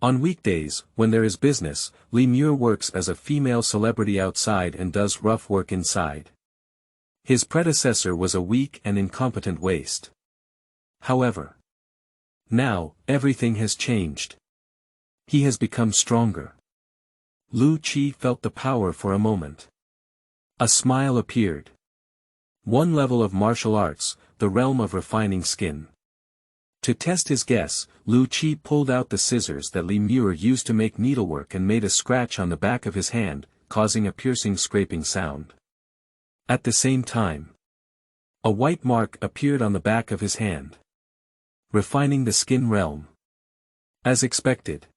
On weekdays, when there is business, Lemur works as a female celebrity outside and does rough work inside. His predecessor was a weak and incompetent waste. However, now, everything has changed. He has become stronger. Lu Qi felt the power for a moment. A smile appeared. One level of martial arts, the realm of refining skin. To test his guess, Lu Qi pulled out the scissors that Lemur used to make needlework and made a scratch on the back of his hand, causing a piercing scraping sound. At the same time, a white mark appeared on the back of his hand. Refining the skin realm. As expected.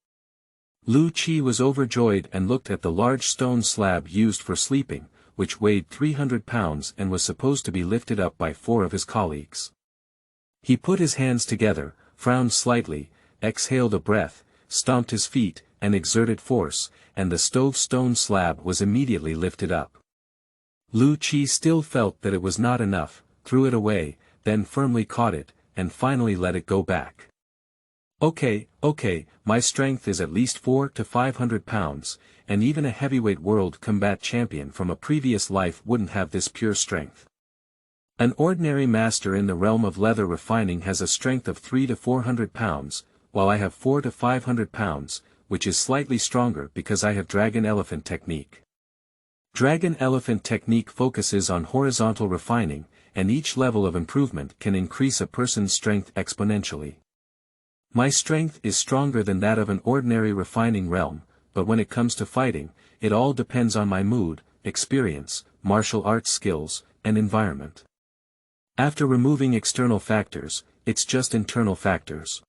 Lu Qi was overjoyed and looked at the large stone slab used for sleeping, which weighed 300 pounds and was supposed to be lifted up by 4 of his colleagues. He put his hands together, frowned slightly, exhaled a breath, stomped his feet, and exerted force, and the stone slab was immediately lifted up. Lu Qi still felt that it was not enough, threw it away, then firmly caught it, and finally let it go back. Okay, my strength is at least 400 to 500 pounds, and even a heavyweight world combat champion from a previous life wouldn't have this pure strength. An ordinary master in the realm of leather refining has a strength of 300 to 400 pounds, while I have 400 to 500 pounds, which is slightly stronger because I have Dragon Elephant technique. Dragon Elephant technique focuses on horizontal refining, and each level of improvement can increase a person's strength exponentially. My strength is stronger than that of an ordinary refining realm, but when it comes to fighting, it all depends on my mood, experience, martial arts skills, and environment. After removing external factors, it's just internal factors.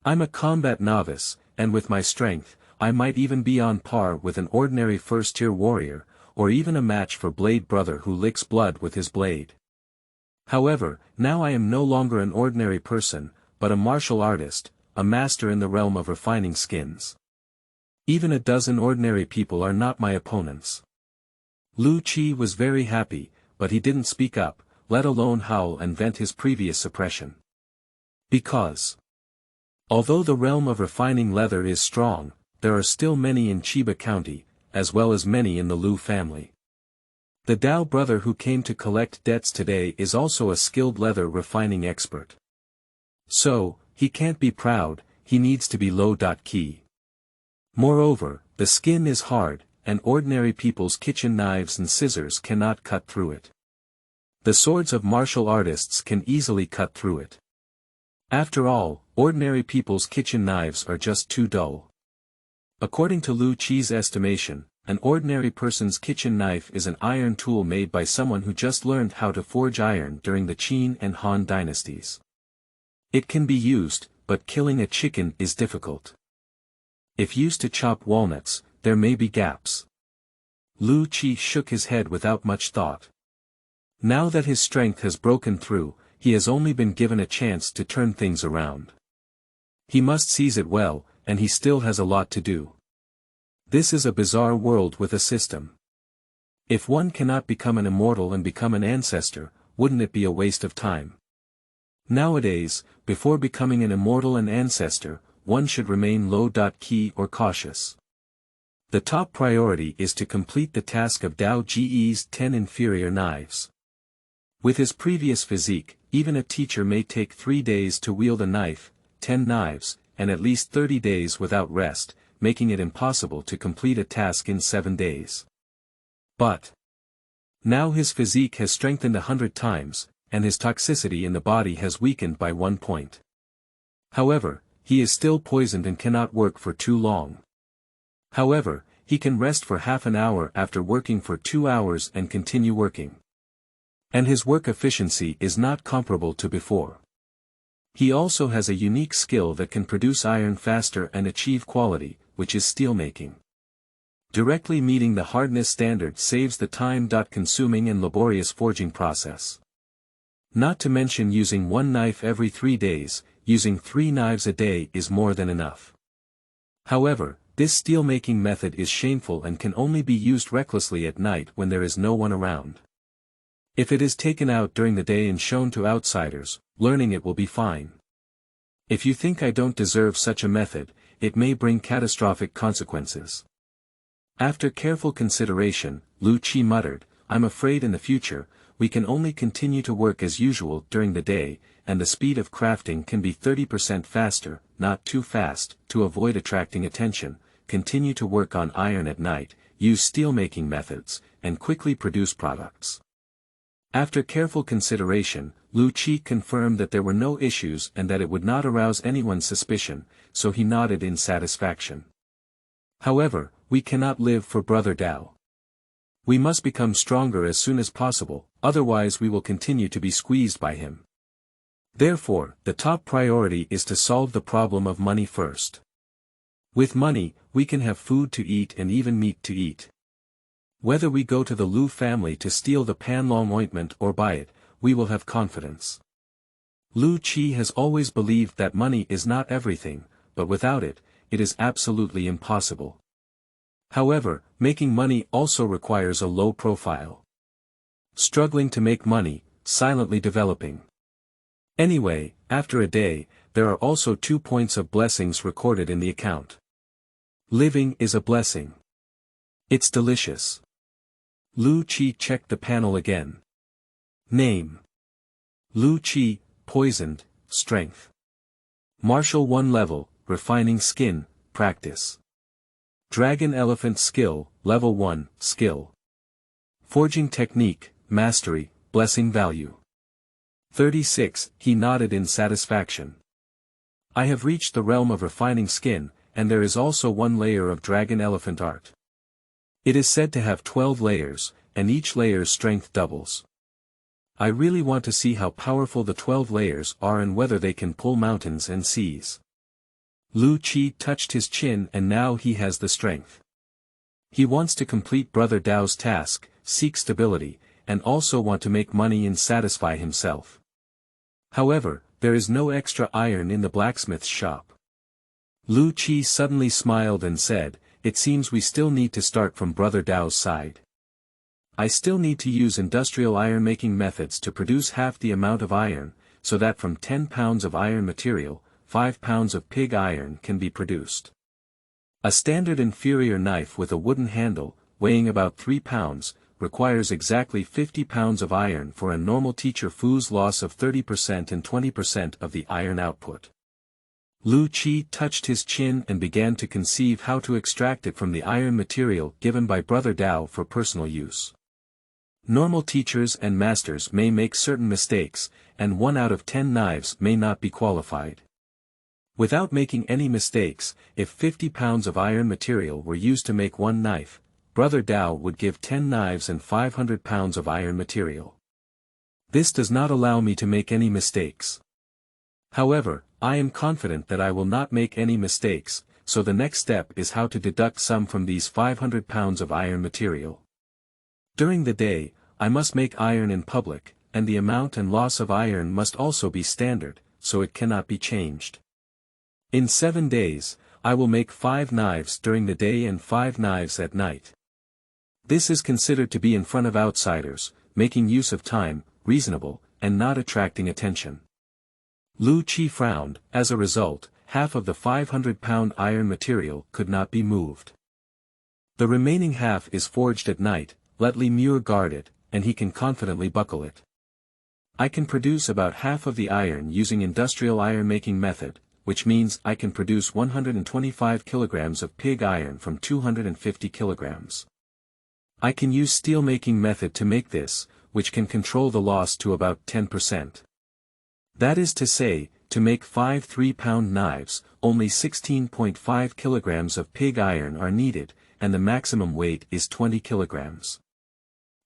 I'm a combat novice, and with my strength, I might even be on par with an ordinary first-tier warrior, or even a match for Blade Brother who licks blood with his blade. However, now I am no longer an ordinary person, but a martial artist, a master in the realm of refining skins. Even a dozen ordinary people are not my opponents. Lu Qi was very happy, but he didn't speak up, let alone howl and vent his previous suppression. Because, although the realm of refining leather is strong, there are still many in Chiba County, as well as many in the Lu family. The Dao brother who came to collect debts today is also a skilled leather refining expert. So, he can't be proud, he needs to be low-key. Moreover, the skin is hard, and ordinary people's kitchen knives and scissors cannot cut through it. The swords of martial artists can easily cut through it. After all, ordinary people's kitchen knives are just too dull. According to Lu Qi's estimation, An ordinary person's kitchen knife is an iron tool made by someone who just learned how to forge iron during the Qin and Han dynasties. It can be used, but killing a chicken is difficult. If used to chop walnuts, there may be gaps. Lu Qi shook his head without much thought. Now that his strength has broken through, he has only been given a chance to turn things around. He must seize it well, and he still has a lot to do. This is a bizarre world with a system. If one cannot become an immortal and become an ancestor, wouldn't it be a waste of time? Nowadays, before becoming an immortal and ancestor, one should remain low-key or cautious. The top priority is to complete the task of Dao Ge's 10 inferior knives. With his previous physique, even a teacher may take 3 days to wield a knife, 10 knives, and at least 30 days without rest, making it impossible to complete a task in 7 days. But now his physique has strengthened 100 times, and his toxicity in the body has weakened by 1 point. However, he is still poisoned and cannot work for too long. However, he can rest for half an hour after working for 2 hours and continue working. And his work efficiency is not comparable to before. He also has a unique skill that can produce iron faster and achieve quality, which is steelmaking. Directly meeting the hardness standard saves the time-consuming and laborious forging process. Not to mention using one knife every 3 days, using 3 knives a day is more than enough. However, this steelmaking method is shameful and can only be used recklessly at night when there is no one around. If it is taken out during the day and shown to outsiders, learning it will be fine. If you think I don't deserve such a method, it may bring catastrophic consequences. After careful consideration, Lu Qi muttered, I'm afraid in the future, we can only continue to work as usual during the day, and the speed of crafting can be 30% faster, not too fast, to avoid attracting attention, continue to work on iron at night, use steelmaking methods, and quickly produce products. After careful consideration, Lu Qi confirmed that there were no issues and that it would not arouse anyone's suspicion, so he nodded in satisfaction. However, we cannot live for Brother Dao. We must become stronger as soon as possible, otherwise we will continue to be squeezed by him. Therefore, the top priority is to solve the problem of money first. With money, we can have food to eat and even meat to eat. Whether we go to the Lu family to steal the Panlong ointment or buy it, we will have confidence. Lu Qi has always believed that money is not everything, but without it, it is absolutely impossible. However, making money also requires a low profile. Struggling to make money, silently developing. Anyway, after a day, there are also 2 points of blessings recorded in the account. Living is a blessing. It's delicious. Lu Qi checked the panel again. Name. Lu Qi, poisoned, strength. Martial 1 level, refining skin, practice. Dragon Elephant skill, level 1, skill. Forging technique, mastery, blessing value. 36, he nodded in satisfaction. I have reached the realm of refining skin, and there is also 1 layer of Dragon Elephant art. It is said to have 12 layers, and each layer's strength doubles. I really want to see how powerful the 12 layers are and whether they can pull mountains and seas. Lu Qi touched his chin and now he has the strength. He wants to complete Brother Dao's task, seek stability, and also want to make money and satisfy himself. However, there is no extra iron in the blacksmith's shop. Lu Qi suddenly smiled and said, it seems we still need to start from Brother Dao's side. I still need to use industrial iron-making methods to produce half the amount of iron, so that from 10 pounds of iron material, 5 pounds of pig iron can be produced. A standard inferior knife with a wooden handle, weighing about 3 pounds, requires exactly 50 pounds of iron for a normal teacher Fu's loss of 30% and 20% of the iron output. Lu Qi touched his chin and began to conceive how to extract it from the iron material given by Brother Dao for personal use. Normal teachers and masters may make certain mistakes, and 1 out of 10 knives may not be qualified. Without making any mistakes, if 50 pounds of iron material were used to make 1 knife, Brother Dao would give 10 knives and 500 pounds of iron material. This does not allow me to make any mistakes. However, I am confident that I will not make any mistakes, so the next step is how to deduct some from these 500 pounds of iron material. During the day, I must make iron in public, and the amount and loss of iron must also be standard, so it cannot be changed. In 7 days, I will make 5 knives during the day and 5 knives at night. This is considered to be in front of outsiders, making use of time, reasonable, and not attracting attention. Lu Qi frowned. As a result, half of the 500-pound iron material could not be moved. The remaining half is forged at night. Let Li Muir guard it, and he can confidently buckle it. I can produce about half of the iron using industrial iron-making method, which means I can produce 125 kilograms of pig iron from 250 kilograms. I can use steel-making method to make this, which can control the loss to about 10%. That is to say, to make 5 3-pound knives, only 16.5 kilograms of pig iron are needed, and the maximum weight is 20 kilograms.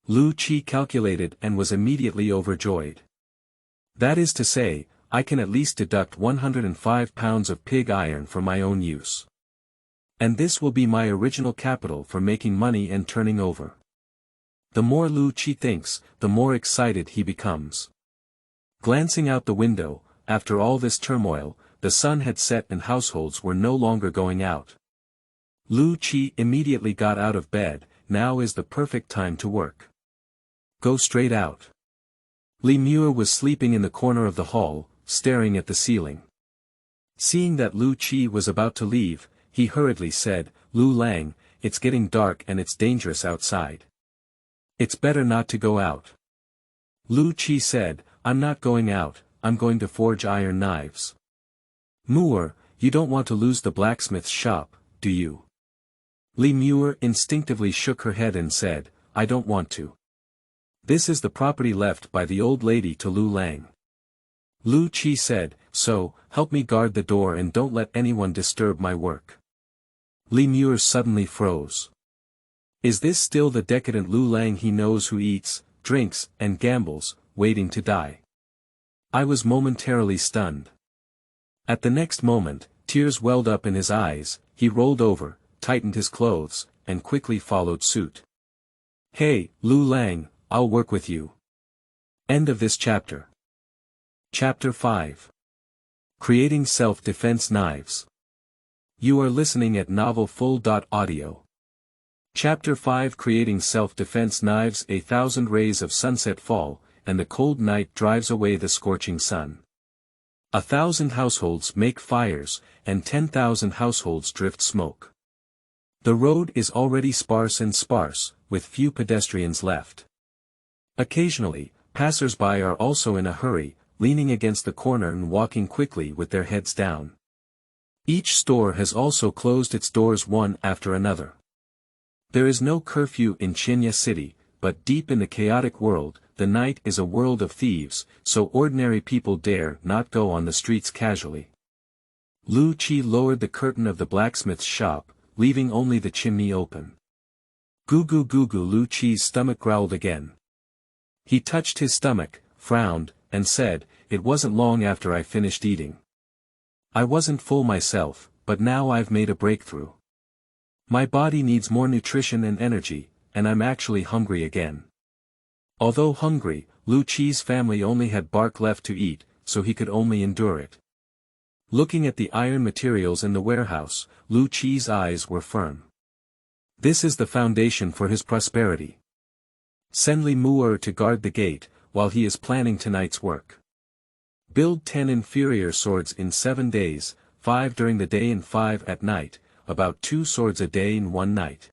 Lu Qi calculated and was immediately overjoyed. That is to say, I can at least deduct 105 pounds of pig iron for my own use. And this will be my original capital for making money and turning over. The more Lu Qi thinks, the more excited he becomes. Glancing out the window, after all this turmoil, the sun had set and households were no longer going out. Lu Qi immediately got out of bed. Now is the perfect time to work. Go straight out. Li Muir was sleeping in the corner of the hall, staring at the ceiling. Seeing that Lu Qi was about to leave, he hurriedly said, "Lu Lang, it's getting dark and it's dangerous outside. It's better not to go out." Lu Qi said, "I'm not going out, I'm going to forge iron knives." "Muir, you don't want to lose the blacksmith's shop, do you?" Li Muir instinctively shook her head and said, "I don't want to. This is the property left by the old lady to Lu Lang." Lu Qi said, "So, help me guard the door and don't let anyone disturb my work." Li Muir suddenly froze. Is this still the decadent Lu Lang he knows, who eats, drinks, and gambles, waiting to die? I was momentarily stunned. At the next moment, tears welled up in his eyes. He rolled over, tightened his clothes, and quickly followed suit. "Hey, Lu Lang, I'll work with you." End of this chapter. Chapter 5. Creating Self-Defense Knives. You are listening at novelfull.audio. Chapter 5. Creating Self-Defense Knives. 1,000 rays of sunset fall, and the cold night drives away the scorching sun. 1,000 households make fires, and 10,000 households drift smoke. The road is already sparse, with few pedestrians left. Occasionally, passers-by are also in a hurry, leaning against the corner and walking quickly with their heads down. Each store has also closed its doors one after another. There is no curfew in Qinya City, but deep in the chaotic world, the night is a world of thieves, so ordinary people dare not go on the streets casually. Lu Qi lowered the curtain of the blacksmith's shop, leaving only the chimney open. Goo goo goo goo. Lu Qi's stomach growled again. He touched his stomach, frowned, and said, "It wasn't long after I finished eating. I wasn't full myself, but now I've made a breakthrough. My body needs more nutrition and energy, and I'm actually hungry again." Although hungry, Lu Qi's family only had bark left to eat, so he could only endure it. Looking at the iron materials in the warehouse, Lu Qi's eyes were firm. This is the foundation for his prosperity. Send Li Muir to guard the gate, while he is planning tonight's work. Build 10 inferior swords in 7 days, 5 during the day and 5 at night, about 2 swords a day in 1 night.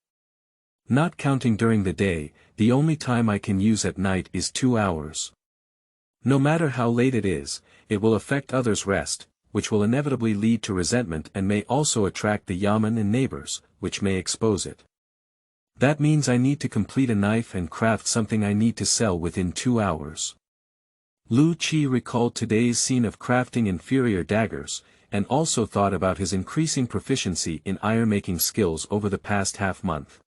Not counting during the day, the only time I can use at night is 2 hours. No matter how late it is, it will affect others' rest, which will inevitably lead to resentment and may also attract the yamen and neighbors, which may expose it. That means I need to complete a knife and craft something I need to sell within 2 hours. Lu Qi recalled today's scene of crafting inferior daggers, and also thought about his increasing proficiency in iron-making skills over the past half-month.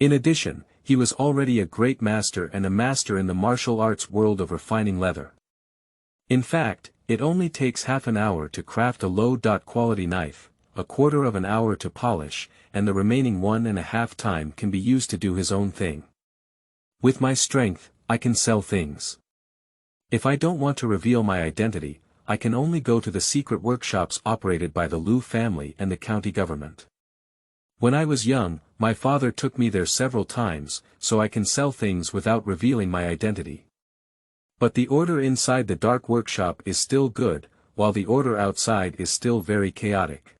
In addition, he was already a great master and a master in the martial arts world of refining leather. In fact, it only takes half an hour to craft a low-quality knife, a quarter of an hour to polish, and the remaining 1.5 time can be used to do his own thing. With my strength, I can sell things. If I don't want to reveal my identity, I can only go to the secret workshops operated by the Liu family and the county government. When I was young, my father took me there several times, so I can sell things without revealing my identity. But the order inside the dark workshop is still good, while the order outside is still very chaotic.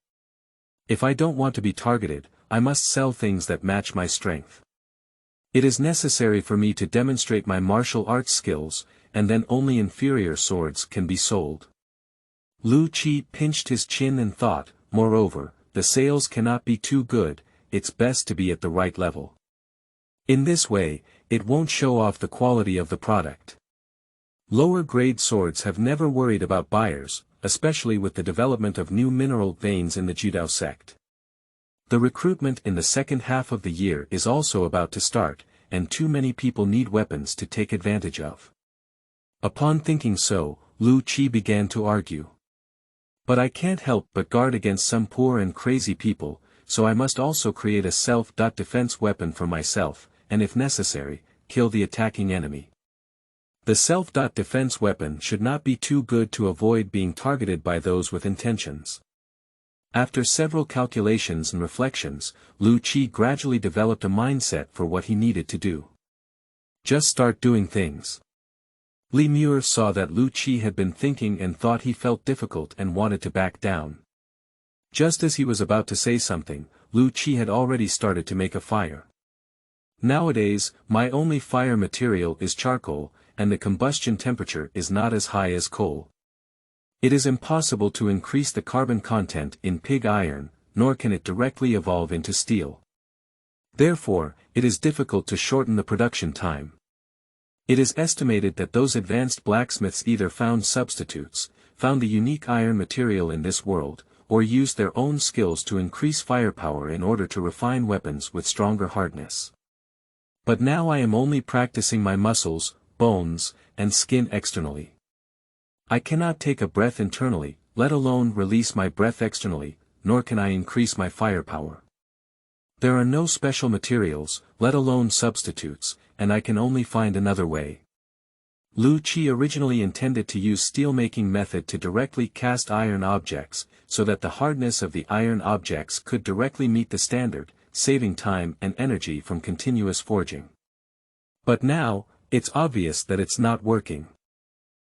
If I don't want to be targeted, I must sell things that match my strength. It is necessary for me to demonstrate my martial arts skills, and then only inferior swords can be sold. Lu Qi pinched his chin and thought, moreover, the sales cannot be too good, it's best to be at the right level. In this way, it won't show off the quality of the product. Lower-grade swords have never worried about buyers, especially with the development of new mineral veins in the Jidao sect. The recruitment in the second half of the year is also about to start, and too many people need weapons to take advantage of. Upon thinking so, Lu Qi began to argue. But I can't help but guard against some poor and crazy people, so I must also create a self-defense weapon for myself, and if necessary, kill the attacking enemy. The self-defense weapon should not be too good to avoid being targeted by those with intentions. After several calculations and reflections, Lu Qi gradually developed a mindset for what he needed to do. Just start doing things. Li Muir saw that Lu Qi had been thinking and thought he felt difficult and wanted to back down. Just as he was about to say something, Lu Qi had already started to make a fire. Nowadays, my only fire material is charcoal, and the combustion temperature is not as high as coal. It is impossible to increase the carbon content in pig iron, nor can it directly evolve into steel. Therefore, it is difficult to shorten the production time. It is estimated that those advanced blacksmiths either found substitutes, found the unique iron material in this world, or used their own skills to increase firepower in order to refine weapons with stronger hardness. But now I am only practicing my muscles, bones, and skin externally. I cannot take a breath internally, let alone release my breath externally, nor can I increase my firepower. There are no special materials, let alone substitutes, and I can only find another way. Lu Qi originally intended to use steel-making method to directly cast iron objects, so that the hardness of the iron objects could directly meet the standard, saving time and energy from continuous forging. But now, it's obvious that it's not working.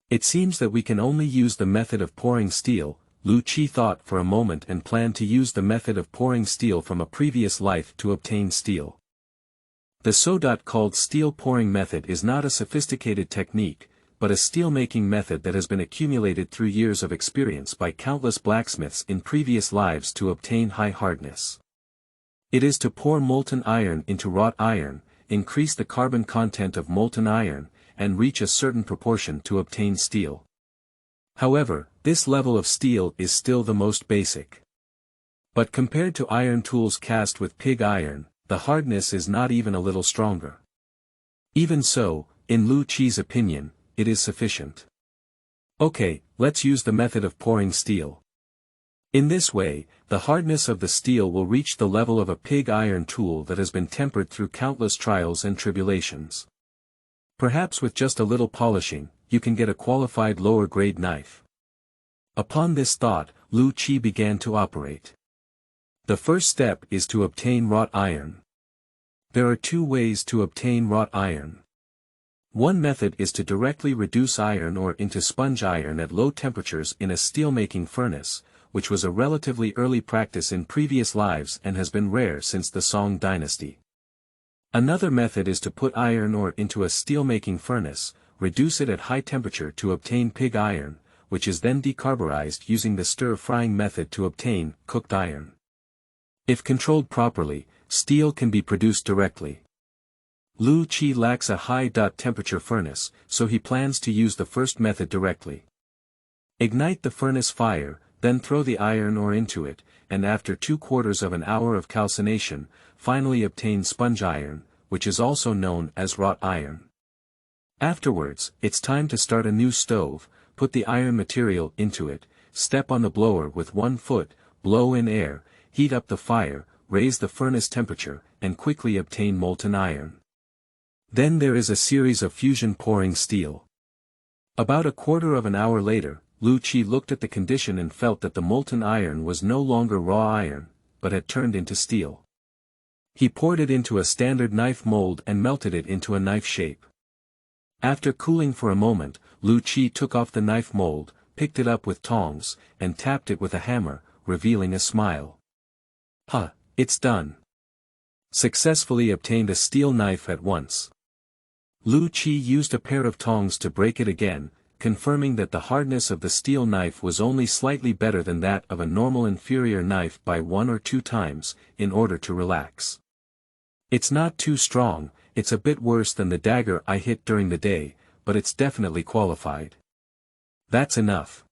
It seems that we can only use the method of pouring steel. Lu Qi thought for a moment and planned to use the method of pouring steel from a previous life to obtain steel. The so-called steel pouring method is not a sophisticated technique, but a steel-making method that has been accumulated through years of experience by countless blacksmiths in previous lives to obtain high hardness. It is to pour molten iron into wrought iron, increase the carbon content of molten iron, and reach a certain proportion to obtain steel. However, this level of steel is still the most basic. But compared to iron tools cast with pig iron, the hardness is not even a little stronger. Even so, in Lu Qi's opinion, it is sufficient. Okay, let's use the method of pouring steel. In this way, the hardness of the steel will reach the level of a pig iron tool that has been tempered through countless trials and tribulations. Perhaps with just a little polishing, you can get a qualified lower-grade knife. Upon this thought, Lu Qi began to operate. The first step is to obtain wrought iron. There are two ways to obtain wrought iron. One method is to directly reduce iron ore into sponge iron at low temperatures in a steelmaking furnace, which was a relatively early practice in previous lives and has been rare since the Song Dynasty. Another method is to put iron ore into a steelmaking furnace, reduce it at high temperature to obtain pig iron, which is then decarburized using the stir-frying method to obtain cooked iron. If controlled properly, steel can be produced directly. Lu Qi lacks a high-temperature furnace, so he plans to use the first method directly. Ignite the furnace fire, then throw the iron ore into it, and after 3/4 of an hour of calcination, finally obtain sponge iron, which is also known as wrought iron. Afterwards, it's time to start a new stove, put the iron material into it, step on the blower with 1 foot, blow in air, heat up the fire, raise the furnace temperature, and quickly obtain molten iron. Then there is a series of fusion pouring steel. About 1/4 of an hour later, Lu Qi looked at the condition and felt that the molten iron was no longer raw iron, but had turned into steel. He poured it into a standard knife mold and melted it into a knife shape. After cooling for a moment, Lu Qi took off the knife mold, picked it up with tongs, and tapped it with a hammer, revealing a smile. "Huh, it's done. Successfully obtained a steel knife at once." Lu Qi used a pair of tongs to break it again, confirming that the hardness of the steel knife was only slightly better than that of a normal inferior knife by 1 or 2 times, in order to relax. "It's not too strong, it's a bit worse than the dagger I hit during the day, but it's definitely qualified. That's enough."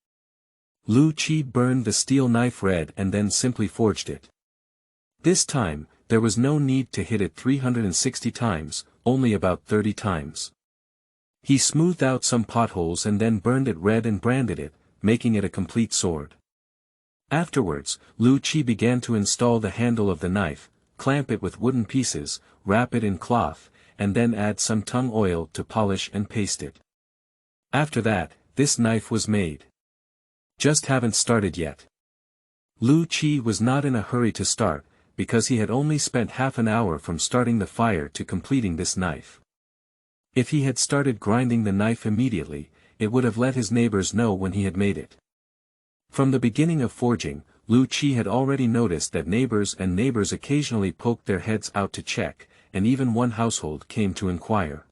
Lu Qi burned the steel knife red and then simply forged it. This time, there was no need to hit it 360 times, only about 30 times. He smoothed out some potholes and then burned it red and branded it, making it a complete sword. Afterwards, Lu Qi began to install the handle of the knife, clamp it with wooden pieces, wrap it in cloth, and then add some tung oil to polish and paste it. After that, this knife was made. Just haven't started yet. Lu Qi was not in a hurry to start, because he had only spent half an hour from starting the fire to completing this knife. If he had started grinding the knife immediately, it would have let his neighbors know when he had made it. From the beginning of forging, Lu Qi had already noticed that neighbors occasionally poked their heads out to check, and even one household came to inquire.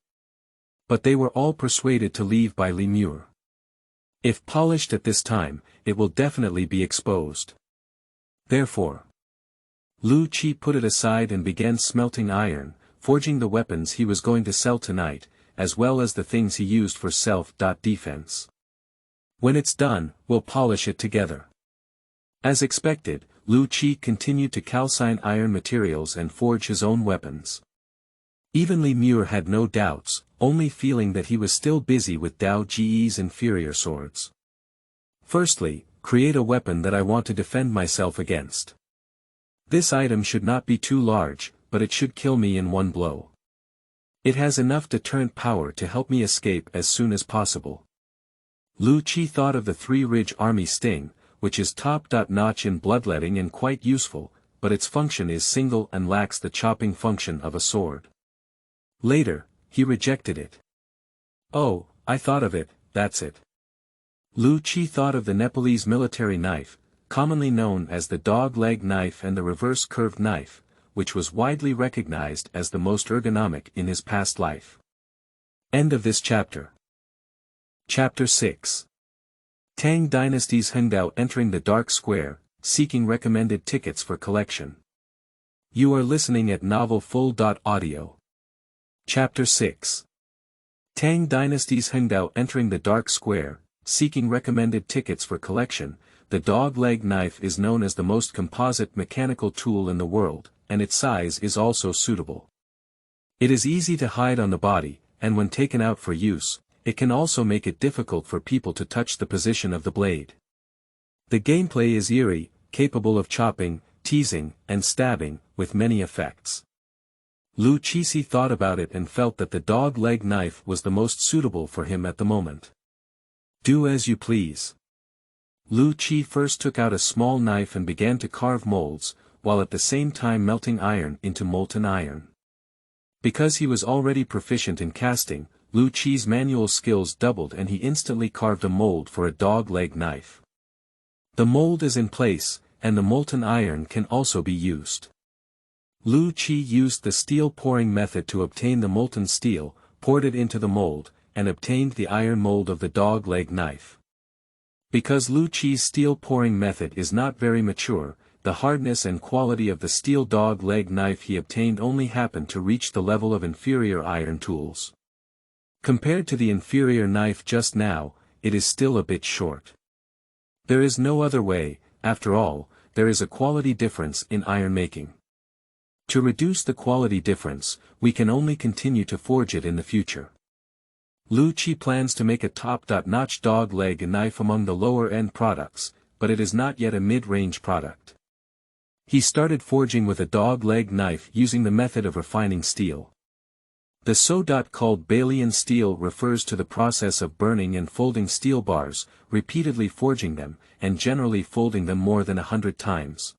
But they were all persuaded to leave by lemur. If polished at this time, it will definitely be exposed. Therefore, Lu Qi put it aside and began smelting iron, forging the weapons he was going to sell tonight, as well as the things he used for self-defense. "When it's done, we'll polish it together." As expected, Lu Qi continued to calcine iron materials and forge his own weapons. Even Lemur had no doubts, only feeling that he was still busy with Dao Ji's inferior swords. "Firstly, create a weapon that I want to defend myself against. This item should not be too large, but it should kill me in one blow. It has enough deterrent power to help me escape as soon as possible." Lu Qi thought of the 3-ridge army sting, which is top-notch in bloodletting and quite useful, but its function is single and lacks the chopping function of a sword. Later, he rejected it. "Oh, I thought of it, that's it." Lu Qi thought of the Nepalese military knife, commonly known as the dog-leg knife and the reverse-curved knife, which was widely recognized as the most ergonomic in his past life. End of this chapter. Chapter 6. Tang Dynasty's Hengdao entering the Dark Square, seeking recommended tickets for collection. You are listening at novelfull.audio. Chapter 6. Tang Dynasty's Hengdao entering the Dark Square, seeking recommended tickets for collection. The dog-leg knife is known as the most composite mechanical tool in the world, and its size is also suitable. It is easy to hide on the body, and when taken out for use, it can also make it difficult for people to touch the position of the blade. The gameplay is eerie, capable of chopping, teasing, and stabbing, with many effects. Lu Qi thought about it and felt that the dog-leg knife was the most suitable for him at the moment. Do as you please. Lu Qi first took out a small knife and began to carve molds, while at the same time melting iron into molten iron. Because he was already proficient in casting, Lu Qi's manual skills doubled and he instantly carved a mold for a dog-leg knife. The mold is in place, and the molten iron can also be used. Lu Qi used the steel pouring method to obtain the molten steel, poured it into the mold, and obtained the iron mold of the dog-leg knife. Because Lu Qi's steel pouring method is not very mature, the hardness and quality of the steel dog-leg knife he obtained only happened to reach the level of inferior iron tools. Compared to the inferior knife just now, it is still a bit short. There is no other way, after all, there is a quality difference in iron making. To reduce the quality difference, we can only continue to forge it in the future. Lu Qi plans to make a top-notch dog leg knife among the lower-end products, but it is not yet a mid-range product. He started forging with a dog leg knife using the method of refining steel. The so-called Balian steel refers to the process of burning and folding steel bars, repeatedly forging them, and generally folding them more than 100 times.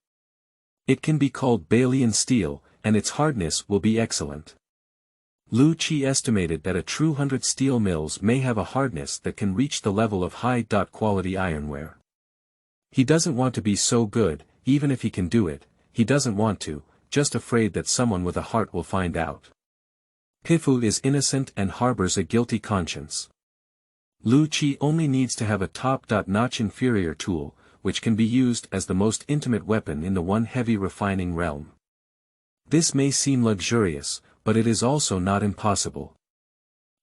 It can be called Balian steel, and its hardness will be excellent. Lu Qi estimated that a true 100 steel mills may have a hardness that can reach the level of high-quality ironware. He doesn't want to be so good, even if he can do it, he doesn't want to, just afraid that someone with a heart will find out. Pifu is innocent and harbors a guilty conscience. Lu Qi only needs to have a top-notch inferior tool, which can be used as the most intimate weapon in the one heavy refining realm. This may seem luxurious, but it is also not impossible.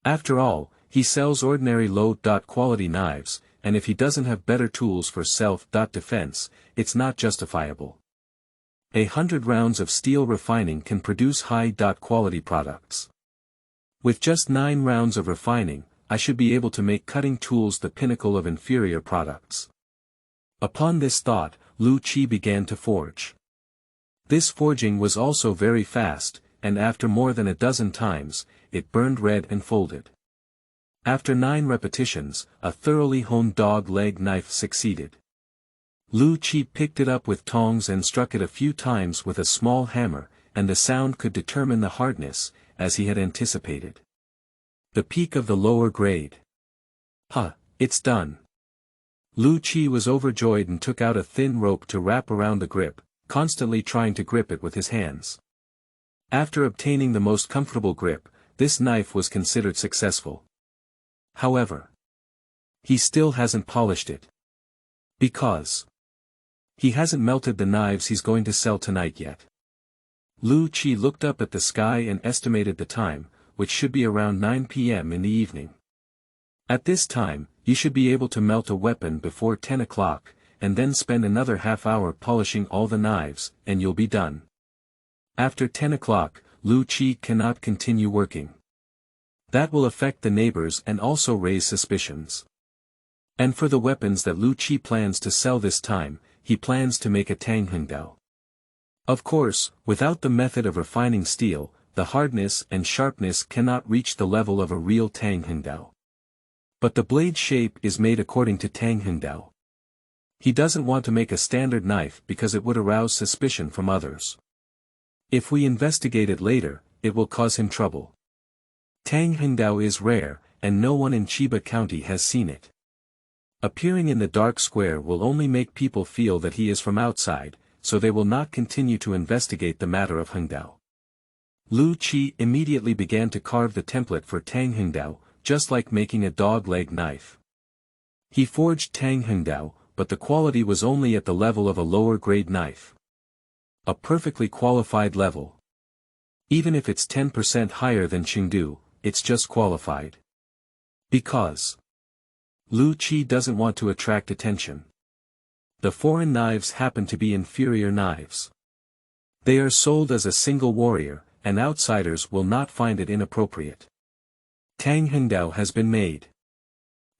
After all, he sells ordinary low-quality knives, and if he doesn't have better tools for self-defense, it's not justifiable. 100 rounds of steel refining can produce high-quality products. With just 9 rounds of refining, I should be able to make cutting tools the pinnacle of inferior products. Upon this thought, Lu Qi began to forge. This forging was also very fast, and after more than a dozen times, it burned red and folded. After 9 repetitions, a thoroughly honed dog leg knife succeeded. Lu Qi picked it up with tongs and struck it a few times with a small hammer, and the sound could determine the hardness, as he had anticipated. The peak of the lower grade. It's done. Lu Qi was overjoyed and took out a thin rope to wrap around the grip, constantly trying to grip it with his hands. After obtaining the most comfortable grip, this knife was considered successful. However, he still hasn't polished it. Because he hasn't melted the knives he's going to sell tonight yet. Lu Qi looked up at the sky and estimated the time, which should be around 9 p.m. in the evening. At this time, you should be able to melt a weapon before 10 o'clock, and then spend another half hour polishing all the knives, and you'll be done. After 10 o'clock, Lu Qi cannot continue working. That will affect the neighbors and also raise suspicions. And for the weapons that Lu Qi plans to sell this time, he plans to make a Tang Hengdao. Of course, without the method of refining steel, the hardness and sharpness cannot reach the level of a real Tang Hengdao. But the blade shape is made according to Tang Hengdao. He doesn't want to make a standard knife because it would arouse suspicion from others. If we investigate it later, it will cause him trouble. Tang Hengdao is rare, and no one in Chiba County has seen it. Appearing in the dark square will only make people feel that he is from outside, so they will not continue to investigate the matter of Hengdao. Lu Qi immediately began to carve the template for Tang Hengdao, just like making a dog leg knife. He forged Tang Hengdao, but the quality was only at the level of a lower grade knife. A perfectly qualified level. Even if it's 10% higher than Chengdu, it's just qualified. Because Lu Qi doesn't want to attract attention. The foreign knives happen to be inferior knives. They are sold as a single warrior, and outsiders will not find it inappropriate. Tang Hengdao has been made.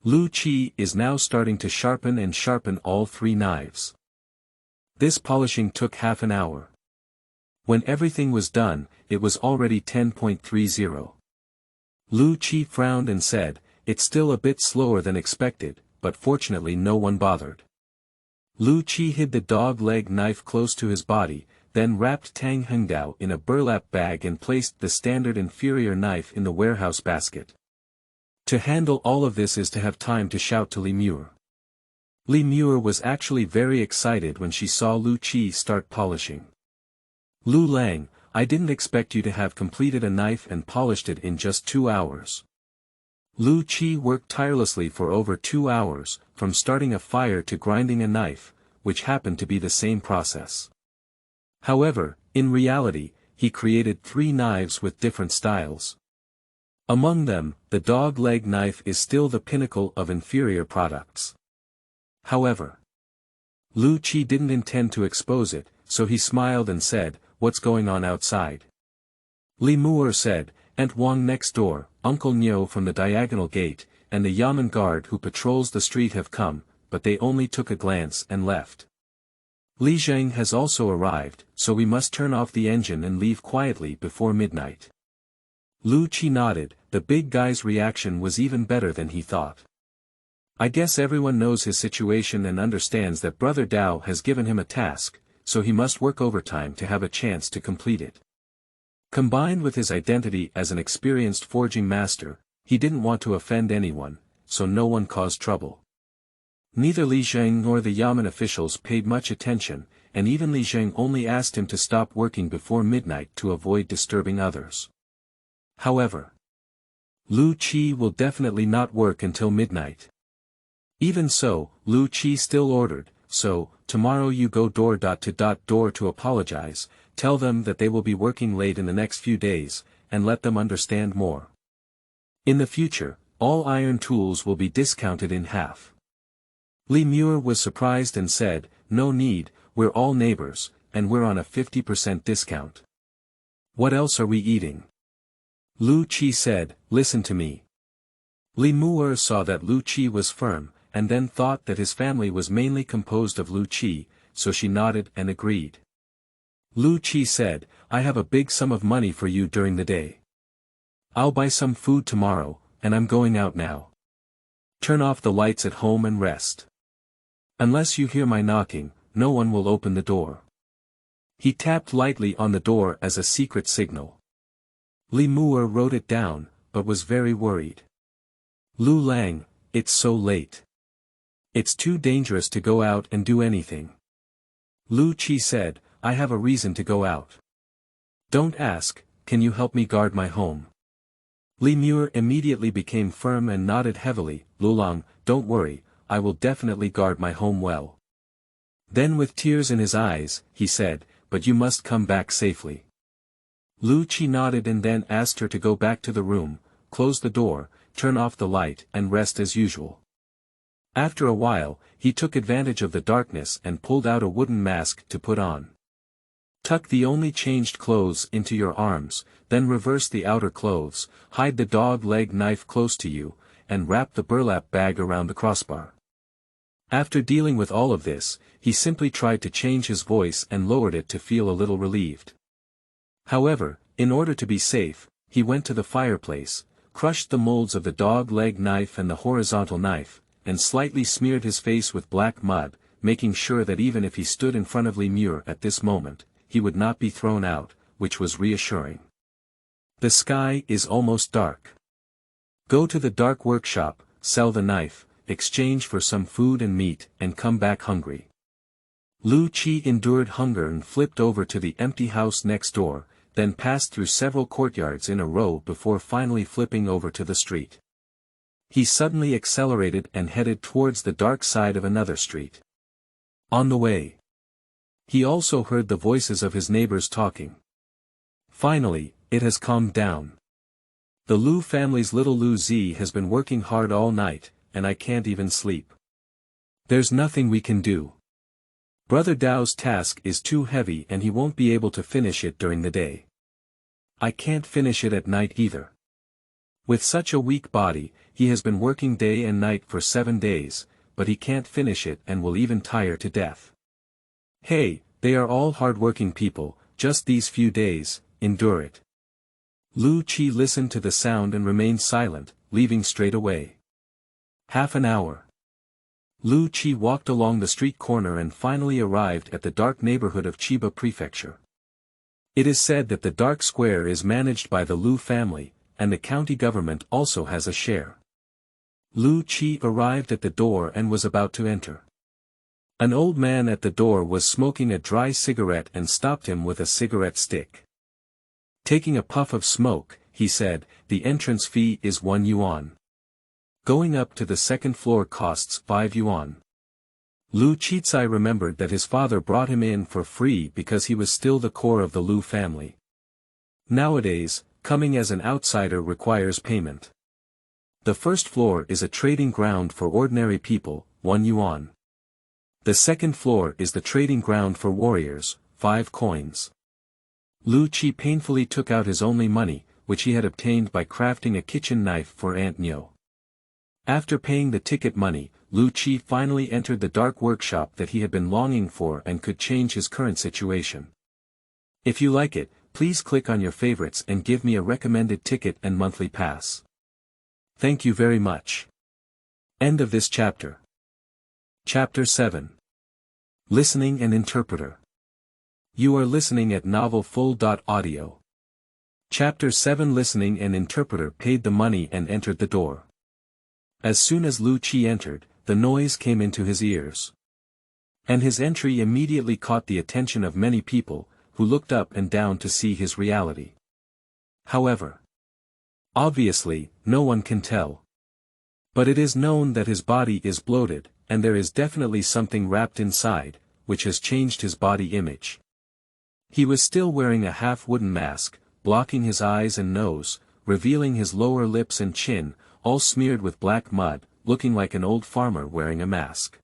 Lu Qi is now starting to sharpen all 3 knives. This polishing took half an hour. When everything was done, it was already 10.30. Lu Qi frowned and said, "It's still a bit slower than expected, but fortunately no one bothered." Lu Qi hid the dog leg knife close to his body, then wrapped Tang Hengdao in a burlap bag and placed the standard inferior knife in the warehouse basket. To handle all of this is to have time to shout to Li Muir. Li Muir was actually very excited when she saw Lu Qi start polishing. "Lu Lang, I didn't expect you to have completed a knife and polished it in just 2 hours." Lu Qi worked tirelessly for over 2 hours, from starting a fire to grinding a knife, which happened to be the same process. However, in reality, he created 3 knives with different styles. Among them, the dog leg knife is still the pinnacle of inferior products. However, Lu Qi didn't intend to expose it, so he smiled and said, "What's going on outside?" Li Muer said, "Aunt Wang next door, Uncle Nyo from the diagonal gate, and the Yamen guard who patrols the street have come, but they only took a glance and left. Li Zheng has also arrived, so we must turn off the engine and leave quietly before midnight." Lu Qi nodded. The big guy's reaction was even better than he thought. I guess everyone knows his situation and understands that Brother Dao has given him a task, so he must work overtime to have a chance to complete it. Combined with his identity as an experienced forging master, he didn't want to offend anyone, so no one caused trouble. Neither Li Zheng nor the Yamen officials paid much attention, and even Li Zheng only asked him to stop working before midnight to avoid disturbing others. However, Lu Qi will definitely not work until midnight. Even so, Lu Qi still ordered, "So, tomorrow you go door to apologize, tell them that they will be working late in the next few days, and let them understand more. In the future, all iron tools will be discounted in half." Li Muer was surprised and said, "No need, we're all neighbors, and we're on a 50% discount. What else are we eating?" Lu Qi said, "Listen to me." Li Muer saw that Lu Qi was firm, and then thought that his family was mainly composed of Lu Qi, so she nodded and agreed. Lu Qi said, "I have a big sum of money for you during the day. I'll buy some food tomorrow, and I'm going out now. Turn off the lights at home and rest. Unless you hear my knocking, no one will open the door." He tapped lightly on the door as a secret signal. Li Muer wrote it down, but was very worried. "Lu Lang, it's so late. It's too dangerous to go out and do anything." Lu Qi said, "I have a reason to go out." "Don't ask, can you help me guard my home?" Li Muer immediately became firm and nodded heavily. "Lulang, don't worry, I will definitely guard my home well." Then with tears in his eyes, he said, "But you must come back safely." Lu Qi nodded and then asked her to go back to the room, close the door, turn off the light and rest as usual. After a while, he took advantage of the darkness and pulled out a wooden mask to put on. "Tuck the only changed clothes into your arms, then reverse the outer clothes, hide the dog leg knife close to you, and wrap the burlap bag around the crossbar." After dealing with all of this, he simply tried to change his voice and lowered it to feel a little relieved. However, in order to be safe, he went to the fireplace, crushed the molds of the dog leg knife and the horizontal knife, and slightly smeared his face with black mud, making sure that even if he stood in front of Li Muer at this moment, he would not be thrown out, which was reassuring. The sky is almost dark. Go to the dark workshop, sell the knife, exchange for some food and meat, and come back hungry. Lu Qi endured hunger and flipped over to the empty house next door, then passed through several courtyards in a row before finally flipping over to the street. He suddenly accelerated and headed towards the dark side of another street. On the way, he also heard the voices of his neighbors talking. Finally, it has calmed down. The Lu family's little Lu Zi has been working hard all night, and I can't even sleep. There's nothing we can do. Brother Dao's task is too heavy and he won't be able to finish it during the day. I can't finish it at night either. With such a weak body, he has been working day and night for 7 days, but he can't finish it and will even tire to death. Hey, they are all hard-working people, just these few days, endure it." Lu Qi listened to the sound and remained silent, leaving straight away. Half an hour. Lu Qi walked along the street corner and finally arrived at the dark neighborhood of Chiba Prefecture. It is said that the dark square is managed by the Lu family, and the county government also has a share. Lu Qi arrived at the door and was about to enter. An old man at the door was smoking a dry cigarette and stopped him with a cigarette stick. Taking a puff of smoke, he said, "The entrance fee is 1 yuan. Going up to the second floor costs 5 yuan. Lu Qizai remembered that his father brought him in for free because he was still the core of the Lu family. Nowadays, coming as an outsider requires payment. The first floor is a trading ground for ordinary people, 1 yuan. The second floor is the trading ground for warriors, 5 coins. Lu Qi painfully took out his only money, which he had obtained by crafting a kitchen knife for Aunt Nyo. After paying the ticket money, Lu Qi finally entered the dark workshop that he had been longing for and could change his current situation. If you like it, please click on your favorites and give me a recommended ticket and monthly pass. Thank you very much. End of this chapter. Chapter 7. Listening and Interpreter. You are listening at novelfull.audio. Chapter 7. Listening and Interpreter paid the money and entered the door. As soon as Lu Qi entered, the noise came into his ears. And his entry immediately caught the attention of many people, who looked up and down to see his reality. However, obviously, no one can tell. But it is known that his body is bloated, and there is definitely something wrapped inside, which has changed his body image. He was still wearing a half-wooden mask, blocking his eyes and nose, revealing his lower lips and chin, all smeared with black mud, looking like an old farmer wearing a mask.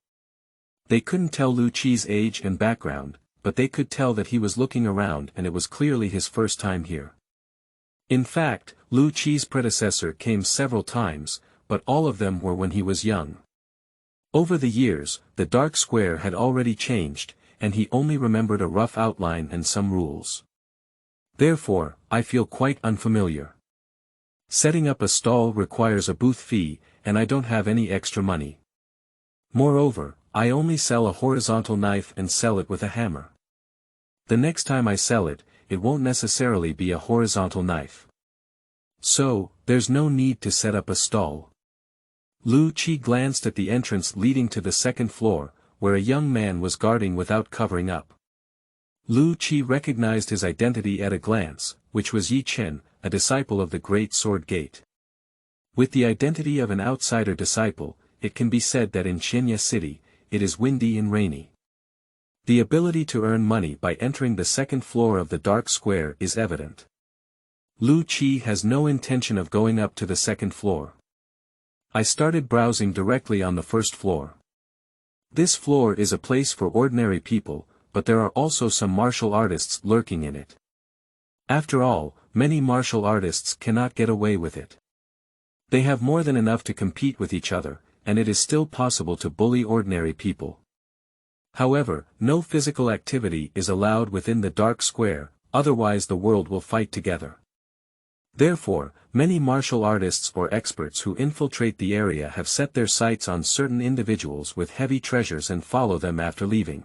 They couldn't tell Lu Qi's age and background, but they could tell that he was looking around and it was clearly his first time here. In fact, Lu Qi's predecessor came several times, but all of them were when he was young. Over the years, the dark square had already changed, and he only remembered a rough outline and some rules. Therefore, I feel quite unfamiliar. Setting up a stall requires a booth fee, and I don't have any extra money. Moreover, I only sell a horizontal knife and sell it with a hammer. The next time I sell it, it won't necessarily be a horizontal knife. So, there's no need to set up a stall. Lu Qi glanced at the entrance leading to the second floor, where a young man was guarding without covering up. Lu Qi recognized his identity at a glance, which was Yi Chen, a disciple of the Great Sword Gate. With the identity of an outsider disciple, it can be said that in Xinya City, it is windy and rainy. The ability to earn money by entering the second floor of the dark square is evident. Lu Qi has no intention of going up to the second floor. I started browsing directly on the first floor. This floor is a place for ordinary people, but there are also some martial artists lurking in it. After all, many martial artists cannot get away with it. They have more than enough to compete with each other, and it is still possible to bully ordinary people. However, no physical activity is allowed within the dark square, otherwise the world will fight together. Therefore, many martial artists or experts who infiltrate the area have set their sights on certain individuals with heavy treasures and follow them after leaving.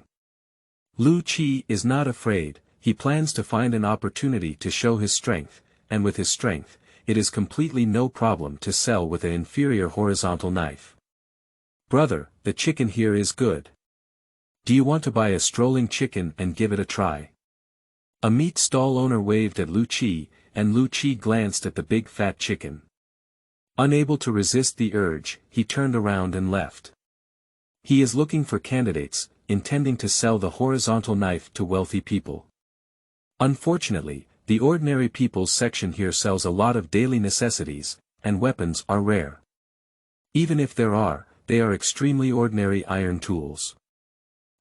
Lu Qi is not afraid. He plans to find an opportunity to show his strength, and with his strength, it is completely no problem to sell with an inferior horizontal knife. Brother, the chicken here is good. Do you want to buy a strolling chicken and give it a try? A meat stall owner waved at Lu Qi, and Lu Qi glanced at the big fat chicken. Unable to resist the urge, he turned around and left. He is looking for candidates, intending to sell the horizontal knife to wealthy people. Unfortunately, the ordinary people's section here sells a lot of daily necessities, and weapons are rare. Even if there are, they are extremely ordinary iron tools.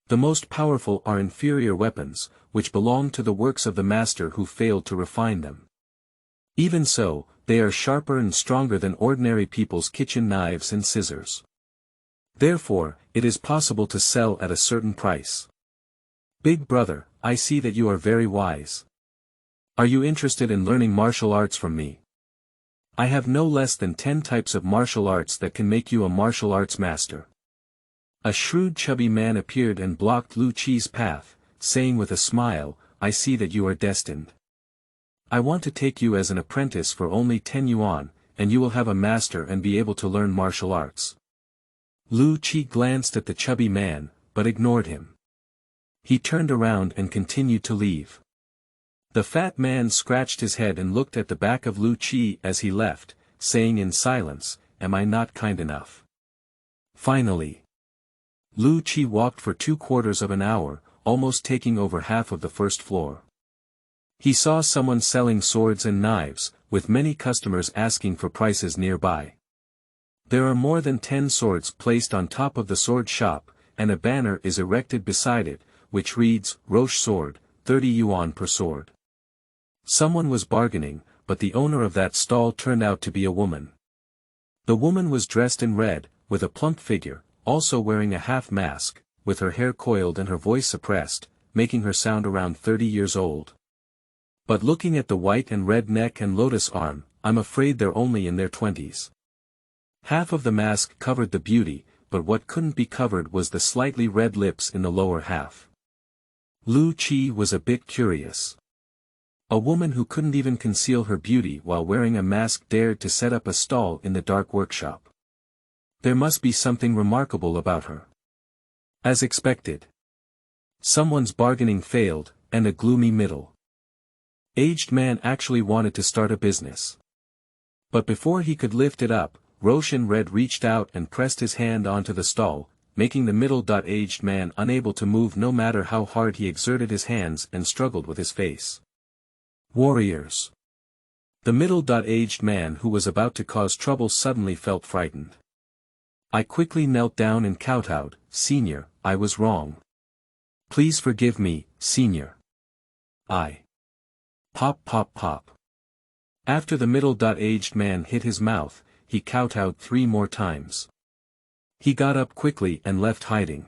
The most powerful are inferior weapons, which belong to the works of the master who failed to refine them. Even so, they are sharper and stronger than ordinary people's kitchen knives and scissors. Therefore, it is possible to sell at a certain price. Big brother, I see that you are very wise. Are you interested in learning martial arts from me? I have no less than 10 types of martial arts that can make you a martial arts master. A shrewd chubby man appeared and blocked Lu Qi's path, saying with a smile, I see that you are destined. I want to take you as an apprentice for only 10 yuan, and you will have a master and be able to learn martial arts. Lu Qi glanced at the chubby man, but ignored him. He turned around and continued to leave. The fat man scratched his head and looked at the back of Lu Qi as he left, saying in silence, Am I not kind enough? Finally, Lu Qi walked for 3/4 of an hour, almost taking over half of the first floor. He saw someone selling swords and knives, with many customers asking for prices nearby. There are more than 10 swords placed on top of the sword shop, and a banner is erected beside it, which reads, Roche sword, 30 yuan per sword. Someone was bargaining, but the owner of that stall turned out to be a woman. The woman was dressed in red, with a plump figure, also wearing a half mask, with her hair coiled and her voice suppressed, making her sound around 30 years old. But looking at the white and red neck and lotus arm, I'm afraid they're only in their 20s. Half of the mask covered the beauty, but what couldn't be covered was the slightly red lips in the lower half. Lu Qi was a bit curious. A woman who couldn't even conceal her beauty while wearing a mask dared to set up a stall in the dark workshop. There must be something remarkable about her. As expected. Someone's bargaining failed, and a gloomy middle-aged man actually wanted to start a business. But before he could lift it up, Roche in red reached out and pressed his hand onto the stall, making the middle-aged man unable to move no matter how hard he exerted his hands and struggled with his face. Warriors. The middle-aged man who was about to cause trouble suddenly felt frightened. I quickly knelt down and kowtowed, Senior, I was wrong. Please forgive me, Senior. Pop pop pop. After the middle-aged man hit his mouth, he kowtowed 3 more times. He got up quickly and left hiding.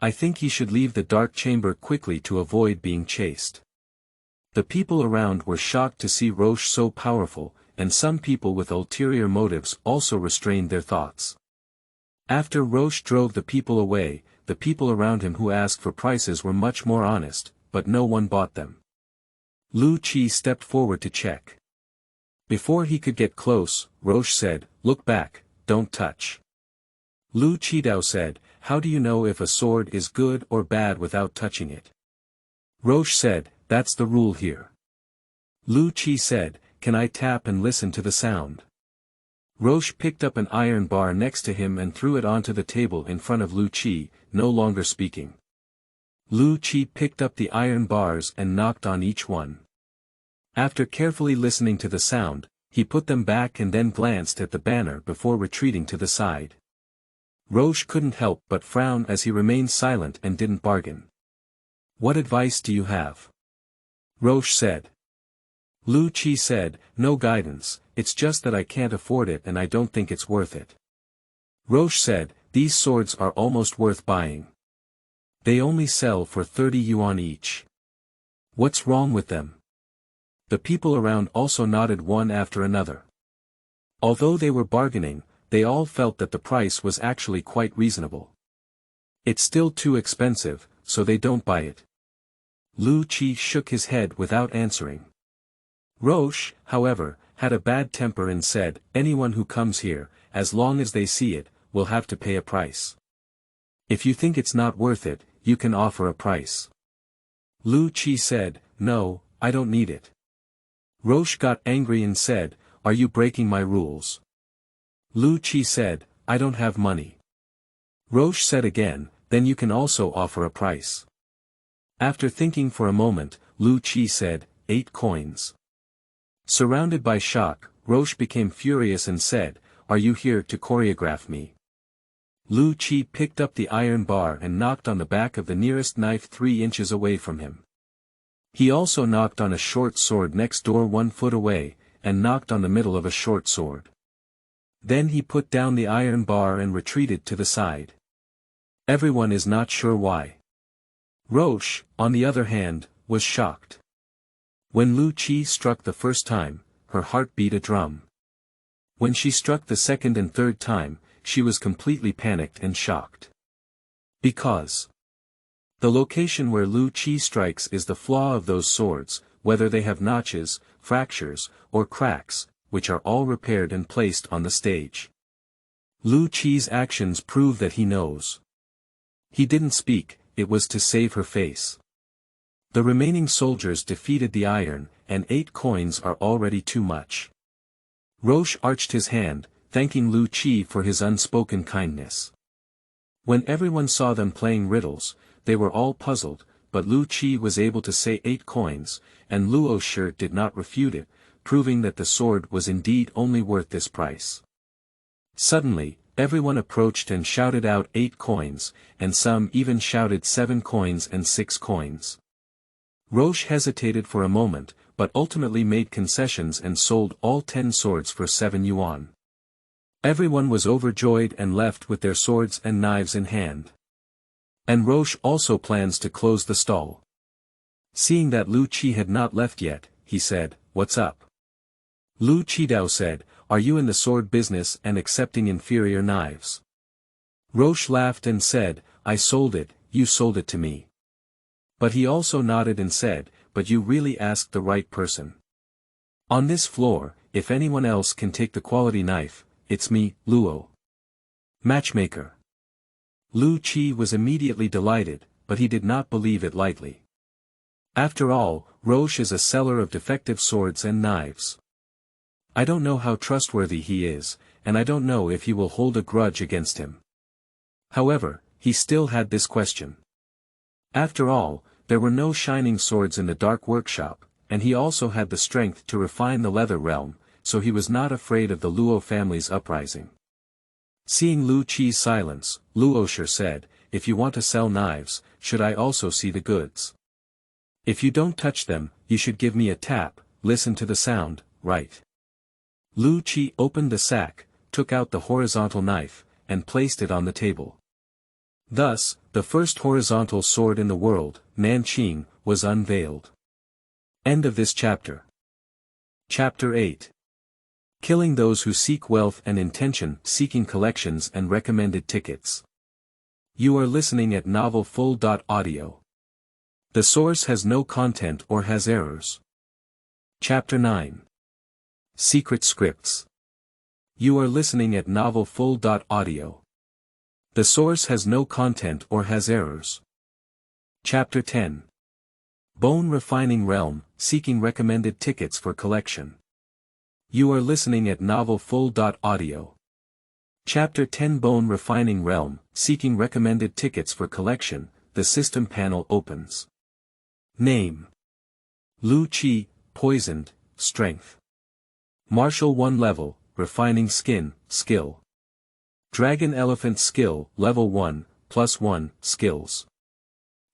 I think he should leave the dark chamber quickly to avoid being chased. The people around were shocked to see Roche so powerful, and some people with ulterior motives also restrained their thoughts. After Roche drove the people away, the people around him who asked for prices were much more honest, but no one bought them. Lu Qi stepped forward to check. Before he could get close, Roche said, Look back, don't touch. Lu Qidao said, How do you know if a sword is good or bad without touching it? Roche said, That's the rule here. Lu Qi said, Can I tap and listen to the sound? Roche picked up an iron bar next to him and threw it onto the table in front of Lu Qi, no longer speaking. Lu Qi picked up the iron bars and knocked on each one. After carefully listening to the sound, he put them back and then glanced at the banner before retreating to the side. Roche couldn't help but frown as he remained silent and didn't bargain. What advice do you have? Roche said. Lu Qi said, No guidance, it's just that I can't afford it and I don't think it's worth it. Roche said, These swords are almost worth buying. They only sell for 30 yuan each. What's wrong with them? The people around also nodded one after another. Although they were bargaining, they all felt that the price was actually quite reasonable. It's still too expensive, so they don't buy it. Lu Qi shook his head without answering. Roche, however, had a bad temper and said, Anyone who comes here, as long as they see it, will have to pay a price. If you think it's not worth it, you can offer a price. Lu Qi said, No, I don't need it. Roche got angry and said, Are you breaking my rules? Lu Qi said, I don't have money. Roche said again, Then you can also offer a price. After thinking for a moment, Lu Qi said, 8 coins. Surrounded by shock, Roche became furious and said, Are you here to choreograph me? Lu Qi picked up the iron bar and knocked on the back of the nearest knife 3 inches away from him. He also knocked on a short sword next door 1 foot away, and knocked on the middle of a short sword. Then he put down the iron bar and retreated to the side. Everyone is not sure why. Roche, on the other hand, was shocked. When Lu Qi struck the first time, her heart beat a drum. When she struck the second and third time, she was completely panicked and shocked. Because the location where Lu Qi strikes is the flaw of those swords, whether they have notches, fractures, or cracks, which are all repaired and placed on the stage. Lu Qi's actions prove that he knows. He didn't speak, it was to save her face. The remaining soldiers defeated the iron, and 8 coins are already too much. Roche arched his hand, thanking Lu Qi for his unspoken kindness. When everyone saw them playing riddles, they were all puzzled, but Lu Qi was able to say 8 coins, and Luo Shi did not refute it, proving that the sword was indeed only worth this price. Suddenly, everyone approached and shouted out 8 coins, and some even shouted 7 coins and 6 coins. Roche hesitated for a moment, but ultimately made concessions and sold all 10 swords for 7 yuan. Everyone was overjoyed and left with their swords and knives in hand. And Roche also plans to close the stall. Seeing that Lu Qi had not left yet, he said, "What's up?" Lu Qidao said, "Are you in the sword business and accepting inferior knives?" Roche laughed and said, "I sold it, you sold it to me." But he also nodded and said, "But you really asked the right person. On this floor, if anyone else can take the quality knife, it's me, Luo. Matchmaker." Lu Qi was immediately delighted, but he did not believe it lightly. After all, Roche is a seller of defective swords and knives. I don't know how trustworthy he is, and I don't know if he will hold a grudge against him. However, he still had this question. After all, there were no shining swords in the dark workshop, and he also had the strength to refine the leather realm, so he was not afraid of the Luo family's uprising. Seeing Lu Qi's silence, Luosher said, "If you want to sell knives, should I also see the goods? If you don't touch them, you should give me a tap, listen to the sound, right?" Lu Qi opened the sack, took out the horizontal knife, and placed it on the table. Thus, the first horizontal sword in the world, Nanqing, was unveiled. End of this chapter. Chapter 8. Killing those who seek wealth and intention, seeking collections and recommended tickets. You are listening at novelfull.audio. The source has no content or has errors. Chapter 9. Secret scripts. You are listening at novelfull.audio. The source has no content or has errors. Chapter 10. Bone Refining Realm, seeking recommended tickets for collection. You are listening at novelfull.audio. Chapter 10 Bone Refining Realm, seeking recommended tickets for collection, the system panel opens. Name. Lu Qi, poisoned, strength. Martial 1 level, refining skin, skill. Dragon Elephant skill, level 1, +1, skills.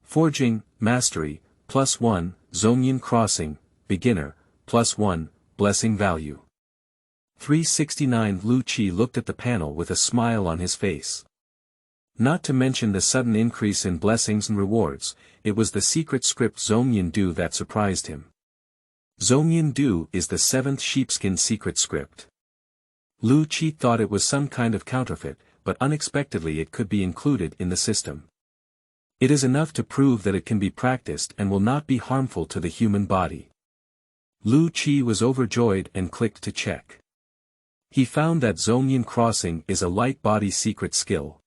Forging, mastery, +1, Zhongyan crossing, beginner, +1, blessing value. 369 Lu Qi looked at the panel with a smile on his face. Not to mention the sudden increase in blessings and rewards, it was the secret script Zhongyan Du that surprised him. Zhongyan Du is the 7th sheepskin secret script. Lu Qi thought it was some kind of counterfeit, but unexpectedly it could be included in the system. It is enough to prove that it can be practiced and will not be harmful to the human body. Lu Qi was overjoyed and clicked to check. He found that Zhongyan crossing is a light body secret skill.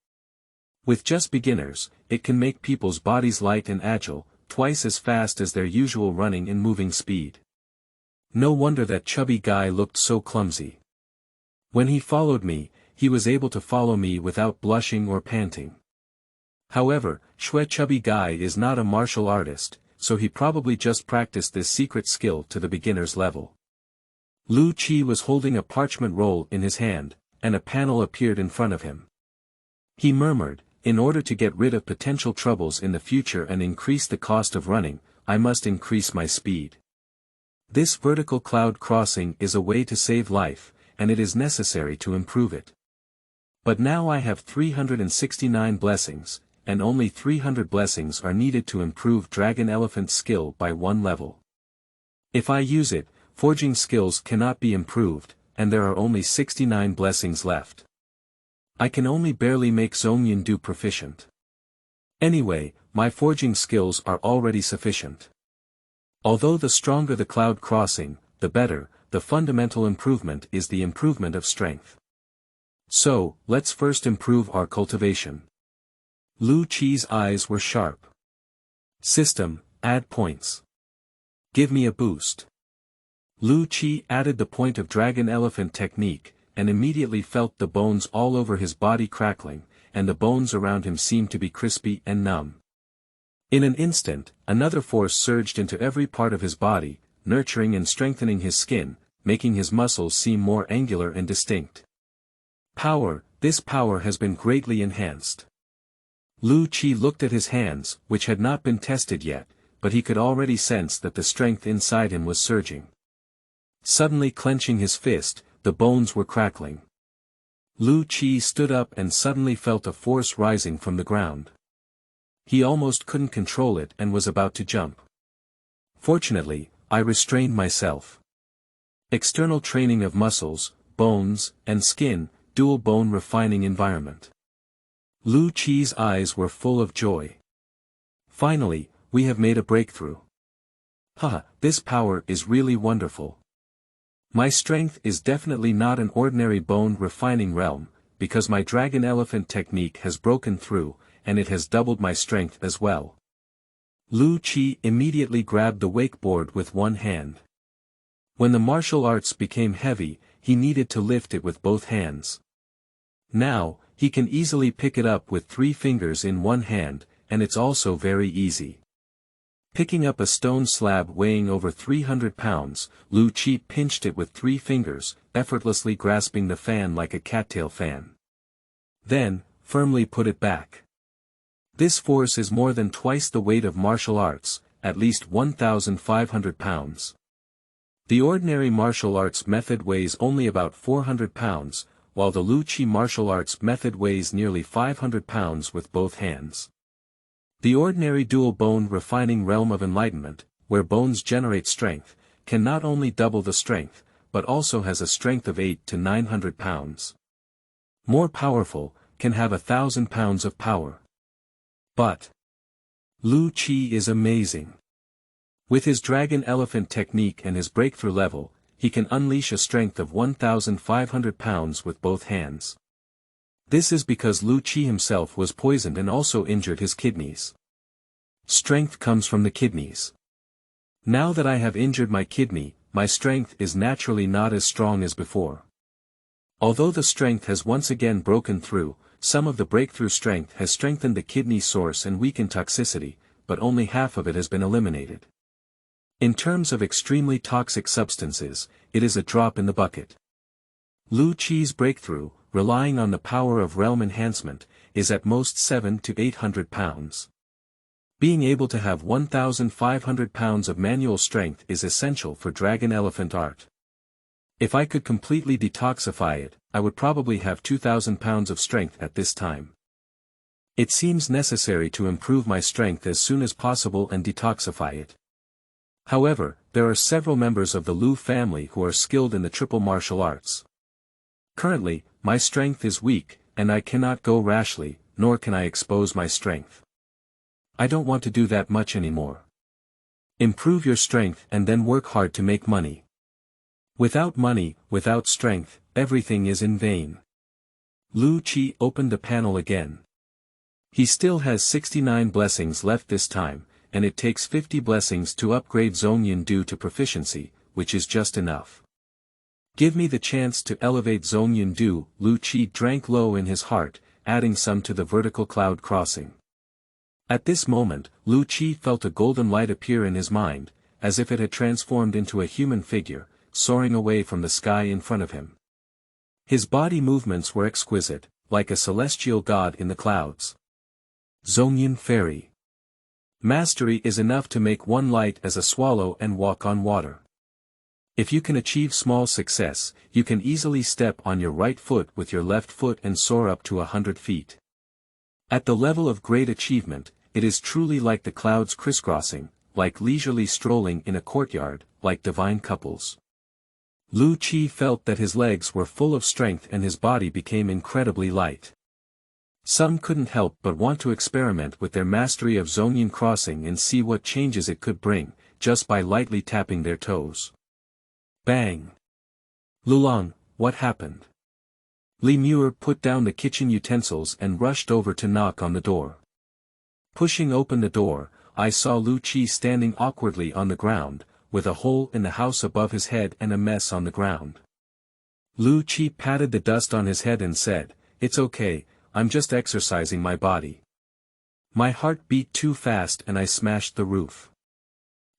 With just beginners, it can make people's bodies light and agile, twice as fast as their usual running and moving speed. No wonder that chubby guy looked so clumsy. When he followed me, he was able to follow me without blushing or panting. However, Shui chubby guy is not a martial artist, so he probably just practiced this secret skill to the beginner's level. Lu Qi was holding a parchment roll in his hand, and a panel appeared in front of him. He murmured, "In order to get rid of potential troubles in the future and increase the cost of running, I must increase my speed. This vertical cloud crossing is a way to save life, and it is necessary to improve it. But now I have 369 blessings, and only 300 blessings are needed to improve Dragon Elephant skill by 1 level. If I use it, forging skills cannot be improved, and there are only 69 blessings left. I can only barely make Zhongyan Du proficient. Anyway, my forging skills are already sufficient. Although the stronger the cloud crossing, the better, the fundamental improvement is the improvement of strength. So, let's first improve our cultivation." Lu Qi's eyes were sharp. System, add points. Give me a boost. Lu Qi added the point of Dragon Elephant technique, and immediately felt the bones all over his body crackling, and the bones around him seemed to be crispy and numb. In an instant, another force surged into every part of his body, nurturing and strengthening his skin, making his muscles seem more angular and distinct. Power, this power has been greatly enhanced. Lu Qi looked at his hands, which had not been tested yet, but he could already sense that the strength inside him was surging. Suddenly clenching his fist, the bones were crackling. Lu Qi stood up and suddenly felt a force rising from the ground. He almost couldn't control it and was about to jump. Fortunately, I restrained myself. External training of muscles, bones, and skin, dual bone refining environment. Lu Qi's eyes were full of joy. Finally, we have made a breakthrough. Haha, this power is really wonderful. My strength is definitely not an ordinary bone refining realm, because my dragon elephant technique has broken through, and it has doubled my strength as well. Lu Qi immediately grabbed the wakeboard with one hand. When the martial arts became heavy, he needed to lift it with both hands. Now, he can easily pick it up with 3 fingers in one hand, and it's also very easy. Picking up a stone slab weighing over 300 pounds, Lu Qi pinched it with 3 fingers, effortlessly grasping the fan like a cattail fan. Then, firmly put it back. This force is more than twice the weight of martial arts, at least 1,500 pounds. The ordinary martial arts method weighs only about 400 pounds, while the Lu Qi martial arts method weighs nearly 500 pounds with both hands. The ordinary dual bone refining realm of enlightenment, where bones generate strength, can not only double the strength, but also has a strength of 800 to 900 pounds. More powerful, can have 1,000 pounds of power. But Lu Qi is amazing. With his dragon elephant technique and his breakthrough level, he can unleash a strength of 1,500 pounds with both hands. This is because Lu Qi himself was poisoned and also injured his kidneys. Strength comes from the kidneys. Now that I have injured my kidney, my strength is naturally not as strong as before. Although the strength has once again broken through, some of the breakthrough strength has strengthened the kidney source and weakened toxicity, but only half of it has been eliminated. In terms of extremely toxic substances, it is a drop in the bucket. Lu Qi's breakthrough, relying on the power of realm enhancement, is at most 700 to 800 pounds. Being able to have 1,500 pounds of manual strength is essential for dragon elephant art. If I could completely detoxify it, I would probably have 2,000 pounds of strength at this time. It seems necessary to improve my strength as soon as possible and detoxify it. However, there are several members of the Lu family who are skilled in the triple martial arts. Currently, my strength is weak, and I cannot go rashly, nor can I expose my strength. I don't want to do that much anymore. Improve your strength and then work hard to make money. Without money, without strength, everything is in vain. Lu Qi opened the panel again. He still has 69 blessings left this time, and it takes 50 blessings to upgrade Zhongyan Du to proficiency, which is just enough. Give me the chance to elevate Zhongyan Du, Lu Qi drank low in his heart, adding some to the vertical cloud crossing. At this moment, Lu Qi felt a golden light appear in his mind, as if it had transformed into a human figure, soaring away from the sky in front of him. His body movements were exquisite, like a celestial god in the clouds. Zhongyan Fairy. Mastery is enough to make one light as a swallow and walk on water. If you can achieve small success, you can easily step on your right foot with your left foot and soar up to 100 feet. At the level of great achievement, it is truly like the clouds crisscrossing, like leisurely strolling in a courtyard, like divine couples. Lu Qi felt that his legs were full of strength and his body became incredibly light. Some couldn't help but want to experiment with their mastery of Zhongyan crossing and see what changes it could bring, just by lightly tapping their toes. Bang! Lulong, what happened? Li Muir put down the kitchen utensils and rushed over to knock on the door. Pushing open the door, I saw Lu Qi standing awkwardly on the ground, with a hole in the house above his head and a mess on the ground. Lu Qi patted the dust on his head and said, "It's okay, I'm just exercising my body." My heart beat too fast and I smashed the roof.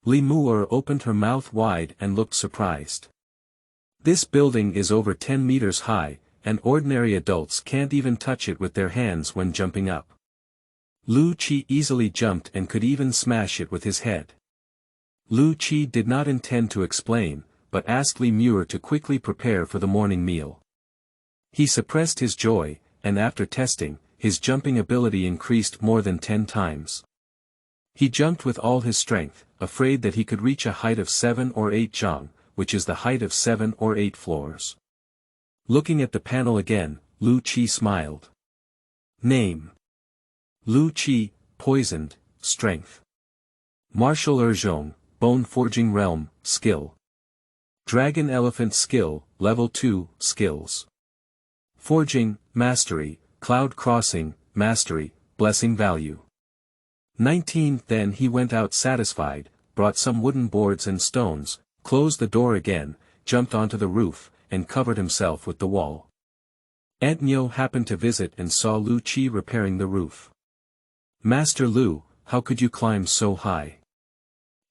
Li Muir opened her mouth wide and looked surprised. This building is over 10 meters high, and ordinary adults can't even touch it with their hands when jumping up. Lu Qi easily jumped and could even smash it with his head. Lu Qi did not intend to explain, but asked Li Muir to quickly prepare for the morning meal. He suppressed his joy, and after testing, his jumping ability increased more than 10 times. He jumped with all his strength, afraid that he could reach a height of 7 or 8 zhang, which is the height of 7 or 8 floors. Looking at the panel again, Lu Qi smiled. Name: Lu Qi, Poisoned, Strength. Martial Zhong, Bone Forging Realm, Skill. Dragon Elephant Skill, Level 2, Skills. Forging, Mastery, Cloud Crossing, Mastery, Blessing Value. 19. Then he went out satisfied, brought some wooden boards and stones, closed the door again, jumped onto the roof, and covered himself with the wall. Aunt Nyo happened to visit and saw Lu Qi repairing the roof. Master Lu, how could you climb so high?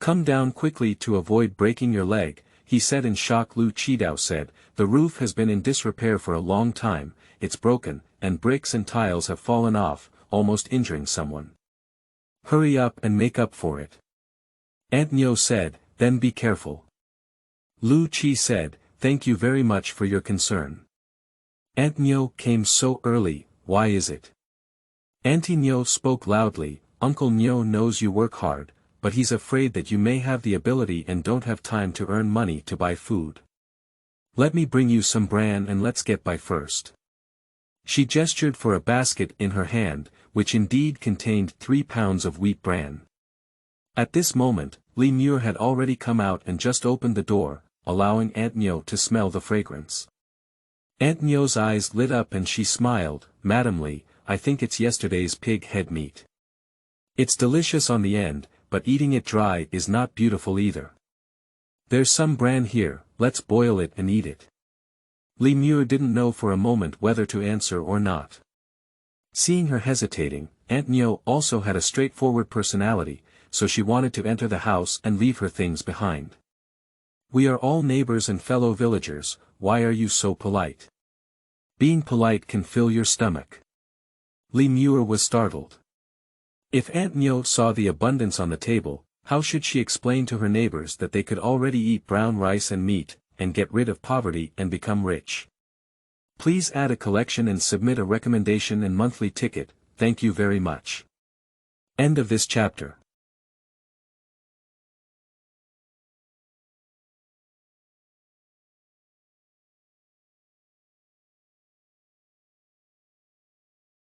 Come down quickly to avoid breaking your leg, he said in shock. Lu Qidao said, the roof has been in disrepair for a long time, it's broken, and bricks and tiles have fallen off, almost injuring someone. Hurry up and make up for it. Aunt Nyo said, then be careful. Lu Qi said, thank you very much for your concern. Aunt Nyo came so early, why is it? Auntie Nyo spoke loudly, Uncle Nyo knows you work hard, but he's afraid that you may have the ability and don't have time to earn money to buy food. Let me bring you some bran and let's get by first. She gestured for a basket in her hand, which indeed contained 3 pounds of wheat bran. At this moment, Li Muir had already come out and just opened the door, allowing Aunt Nyo to smell the fragrance. Aunt Nyo's eyes lit up and she smiled, Madam Li, I think it's yesterday's pig head meat. It's delicious on the end, but eating it dry is not beautiful either. There's some bran here, let's boil it and eat it. Li Muir didn't know for a moment whether to answer or not. Seeing her hesitating, Aunt Nyo also had a straightforward personality, so she wanted to enter the house and leave her things behind. We are all neighbors and fellow villagers, why are you so polite? Being polite can fill your stomach. Li Muir was startled. If Aunt Nyo saw the abundance on the table, how should she explain to her neighbors that they could already eat brown rice and meat, and get rid of poverty and become rich? Please add a collection and submit a recommendation and monthly ticket, thank you very much. End of this chapter.